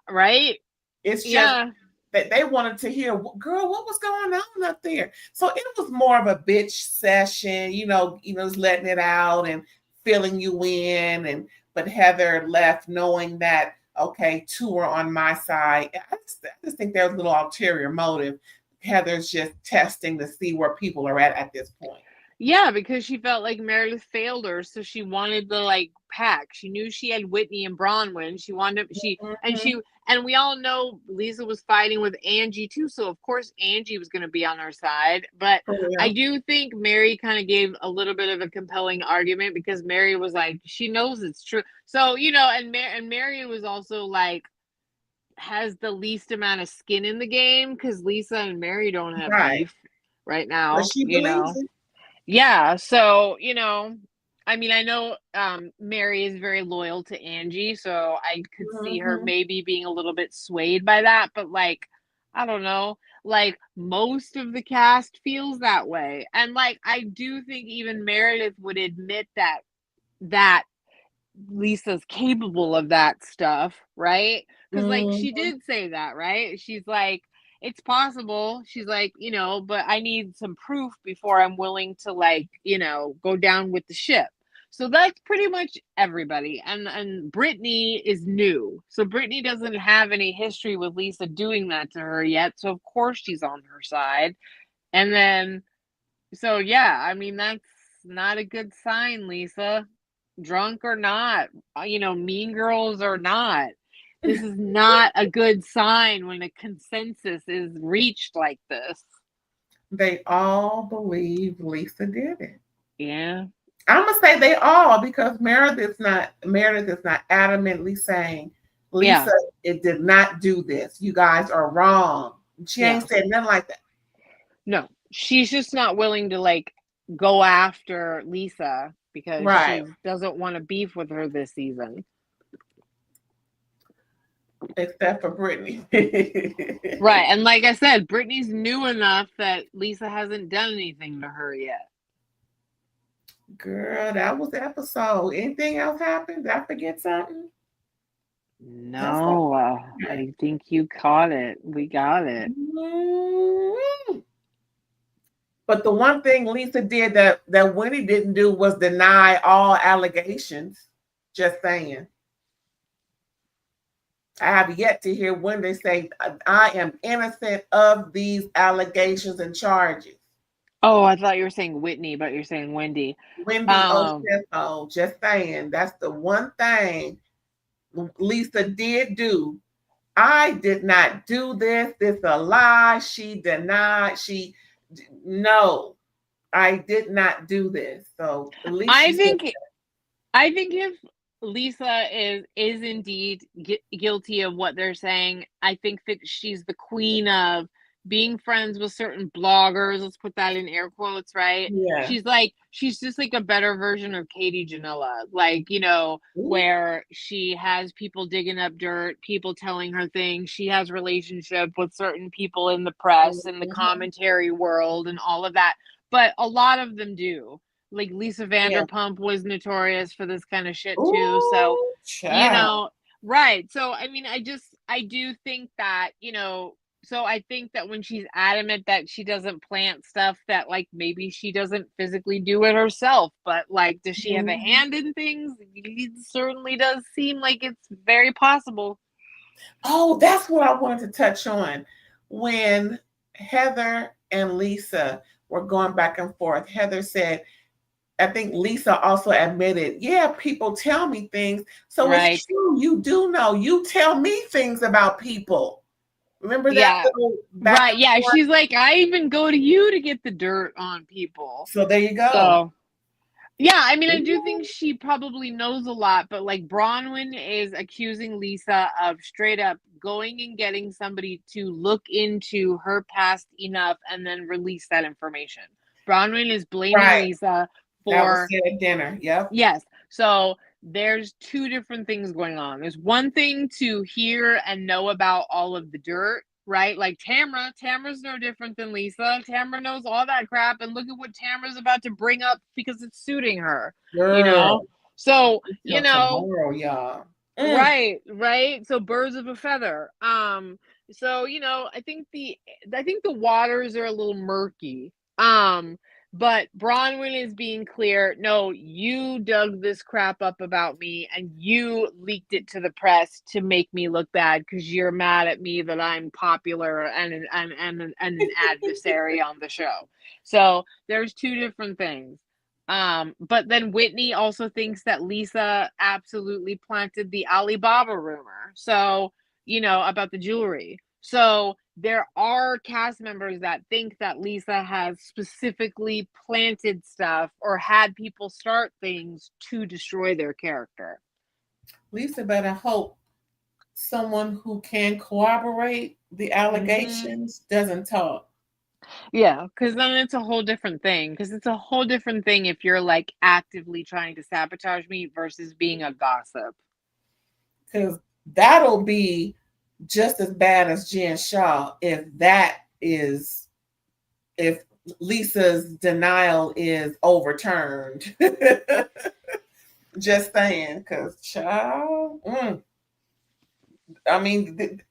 Right? It's just that they wanted to hear, girl, what was going on up there? So it was more of a bitch session, just letting it out and filling you in. But Heather left knowing that, okay, two are on my side. I just think there's a little ulterior motive. Heather's just testing to see where people are at this point. Yeah, because she felt like Meredith failed her, so she wanted the pack. She knew she had Whitney and Bronwyn. She wanted and we all know Lisa was fighting with Angie too, so of course Angie was going to be on her side. But I do think Mary kind of gave a little bit of a compelling argument because Mary was like, she knows it's true. So and Mary was also like, has the least amount of skin in the game because Lisa and Mary don't have beef right now. But she believes it. Yeah, so I mean, I know Mary is very loyal to Angie, so I could see her maybe being a little bit swayed by that, but I don't know, most of the cast feels that way. And I do think even Meredith would admit that Lisa's capable of that stuff, right? Because she did say that, right? She's like, it's possible. She's like, but I need some proof before I'm willing to, like, go down with the ship. So that's pretty much everybody. And Brittany is new. So Brittany doesn't have any history with Lisa doing that to her yet. So of course she's on her side. And then, so yeah, I mean, that's not a good sign, Lisa. Drunk or not, mean girls or not. This is not a good sign when a consensus is reached like this. They all believe Lisa did it. Yeah. I'm gonna say they all, because Meredith is not adamantly saying Lisa it did not do this. You guys are wrong. She ain't said nothing like that. No, she's just not willing to, like, go after Lisa because she doesn't want to beef with her this season. Except for Brittany. Right. And like I said, Brittany's new enough that Lisa hasn't done anything to her yet. Girl, that was the episode. Anything else happened? Did I forget something? No, I think you caught it. We got it. Mm-hmm. But the one thing Lisa did that Winnie didn't do was deny all allegations. Just saying. I have yet to hear Wendy say, I am innocent of these allegations and charges. Oh, I thought you were saying Whitney, but you're saying Wendy. Wendy O'Sheffo, just saying. That's the one thing Lisa did do. I did not do this. This is a lie. She denied. No, I did not do this. So at least I think if Lisa is indeed guilty of what they're saying, I think that she's the queen of being friends with certain bloggers. Let's put that in air quotes, right? Yeah. She's just like a better version of Katie Janela, like, where she has people digging up dirt, people telling her things. She has relationship with certain people in the press and the commentary world and all of that. But a lot of them do. Like Lisa Vanderpump was notorious for this kind of shit too. So, right. So, I mean, I do think that, so I think that when she's adamant that she doesn't plant stuff, that, like, maybe she doesn't physically do it herself, but, like, does she have a hand in things? It certainly does seem like it's very possible. Oh, that's what I wanted to touch on. When Heather and Lisa were going back and forth, Heather said, I think Lisa also admitted, people tell me things. So it's true. You do know. You tell me things about people. Remember that? Right. Yeah. She's like, I even go to you to get the dirt on people. So there you go. So, yeah, I mean, I do think she probably knows a lot, but, like, Bronwyn is accusing Lisa of straight up going and getting somebody to look into her past enough and then release that information. Bronwyn is blaming Lisa for that was at dinner. Yep. Yes. So there's two different things going on. There's one thing to hear and know about all of the dirt, right? Like Tamra's no different than Lisa. Tamra knows all that crap, and look at what Tamra's about to bring up because it's suiting her. Girl. So tomorrow, y'all. Right. So birds of a feather. So I think the waters are a little murky. But Bronwyn is being clear. No, you dug this crap up about me and you leaked it to the press to make me look bad because you're mad at me that I'm popular and an adversary on the show. So there's two different things. But then Whitney also thinks that Lisa absolutely planted the Alibaba rumor. So, about the jewelry. So there are cast members that think that Lisa has specifically planted stuff or had people start things to destroy their character. Lisa better hope someone who can corroborate the allegations doesn't talk. Yeah, because then it's a whole different thing. Because it's a whole different thing if you're, like, actively trying to sabotage me versus being a gossip. Because that'll be just as bad as Jen Shaw if Lisa's denial is overturned. Just saying, because child. I mean,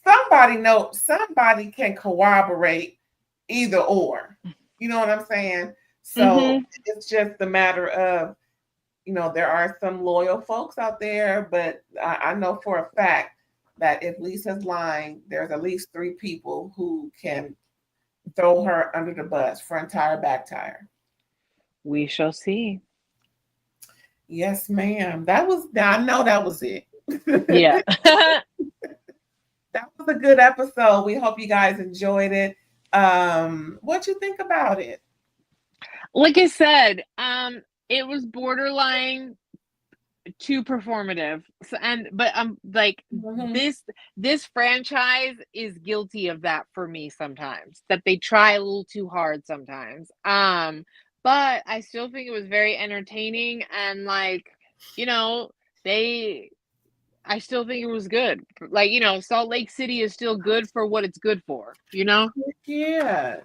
somebody can corroborate either or. You know what I'm saying? So it's just a matter of, there are some loyal folks out there, but I know for a fact that if Lisa's lying, there's at least 3 people who can throw her under the bus, front tire, back tire. We shall see. Yes, ma'am. I know that was it. Yeah. That was a good episode. We hope you guys enjoyed it. What you think about it? Like I said, it was borderline too performative. So, but like this franchise is guilty of that for me sometimes. That they try a little too hard sometimes. But I still think it was very entertaining, and like, I still think it was good. Like, Salt Lake City is still good for what it's good for, Yeah.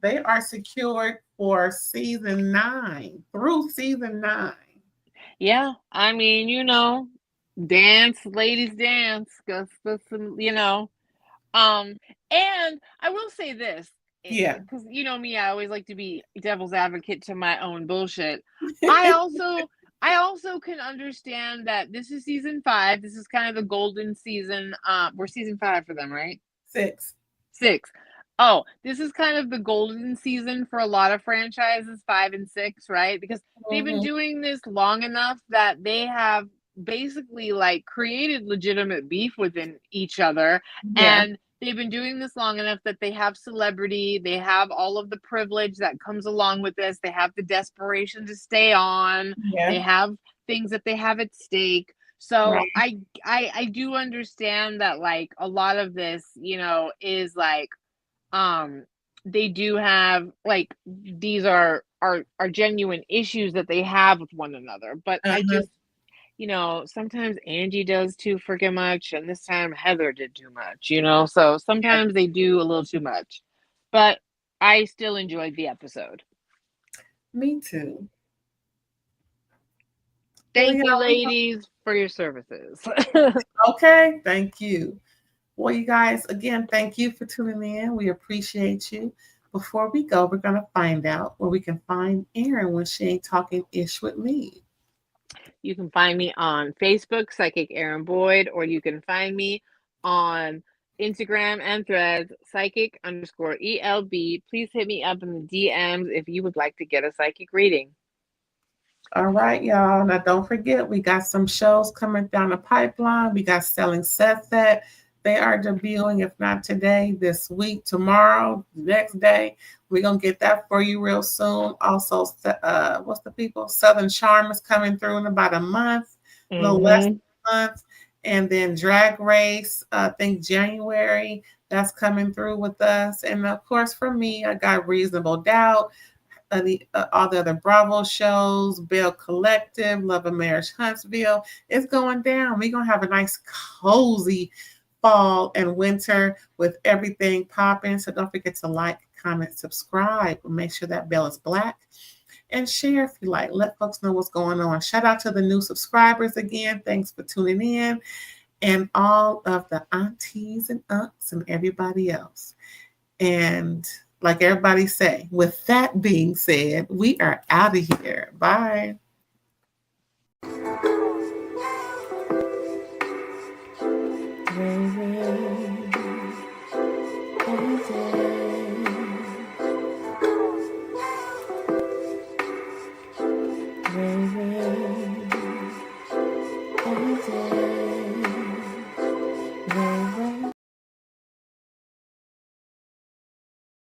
They are secured for season 9, through season 9. Yeah. I mean, dance, ladies dance, because and I will say this, Yeah. because me, I always like to be devil's advocate to my own bullshit. I also can understand that this is season 5. This is kind of the golden season. We're season 5 for them, right? 6. Oh, this is kind of the golden season for a lot of franchises, 5 and 6, right? Because they've been doing this long enough that they have basically like created legitimate beef within each other. Yeah. And they've been doing this long enough that they have celebrity, they have all of the privilege that comes along with this, they have the desperation to stay on, they have things that they have at stake. So I do understand that like a lot of this, is like they do have like these are genuine issues that they have with one another. But I just sometimes Angie does too freaking much, and this time Heather did too much, so sometimes they do a little too much, but I still enjoyed the episode. Me too. Thank you, ladies, for your services. Okay, thank you. Well, you guys, again, thank you for tuning in. We appreciate you. Before we go, we're going to find out where we can find Erin when she ain't talking ish with me. You can find me on Facebook, Psychic Erin Boyd, or you can find me on Instagram and Threads, psychic_ELB. Please hit me up in the DMs if you would like to get a psychic reading. All right, y'all. Now, don't forget, we got some shows coming down the pipeline. We got Selling Seth that they are debuting, if not today, this week, tomorrow, next day. We're going to get that for you real soon. Also, Southern Charm is coming through in about a month, a little less than a month. And then Drag Race, I think January, that's coming through with us. And of course, for me, I got Reasonable Doubt. All the other Bravo shows, Bell Collective, Love and Marriage Huntsville. It's going down. We're going to have a nice, cozy fall and winter with everything popping. So don't forget to like, comment, subscribe. Make sure that bell is black. And share if you like. Let folks know what's going on. Shout out to the new subscribers again. Thanks for tuning in. And all of the aunties and uncles and everybody else. And like everybody say, with that being said, we are out of here. Bye. Day.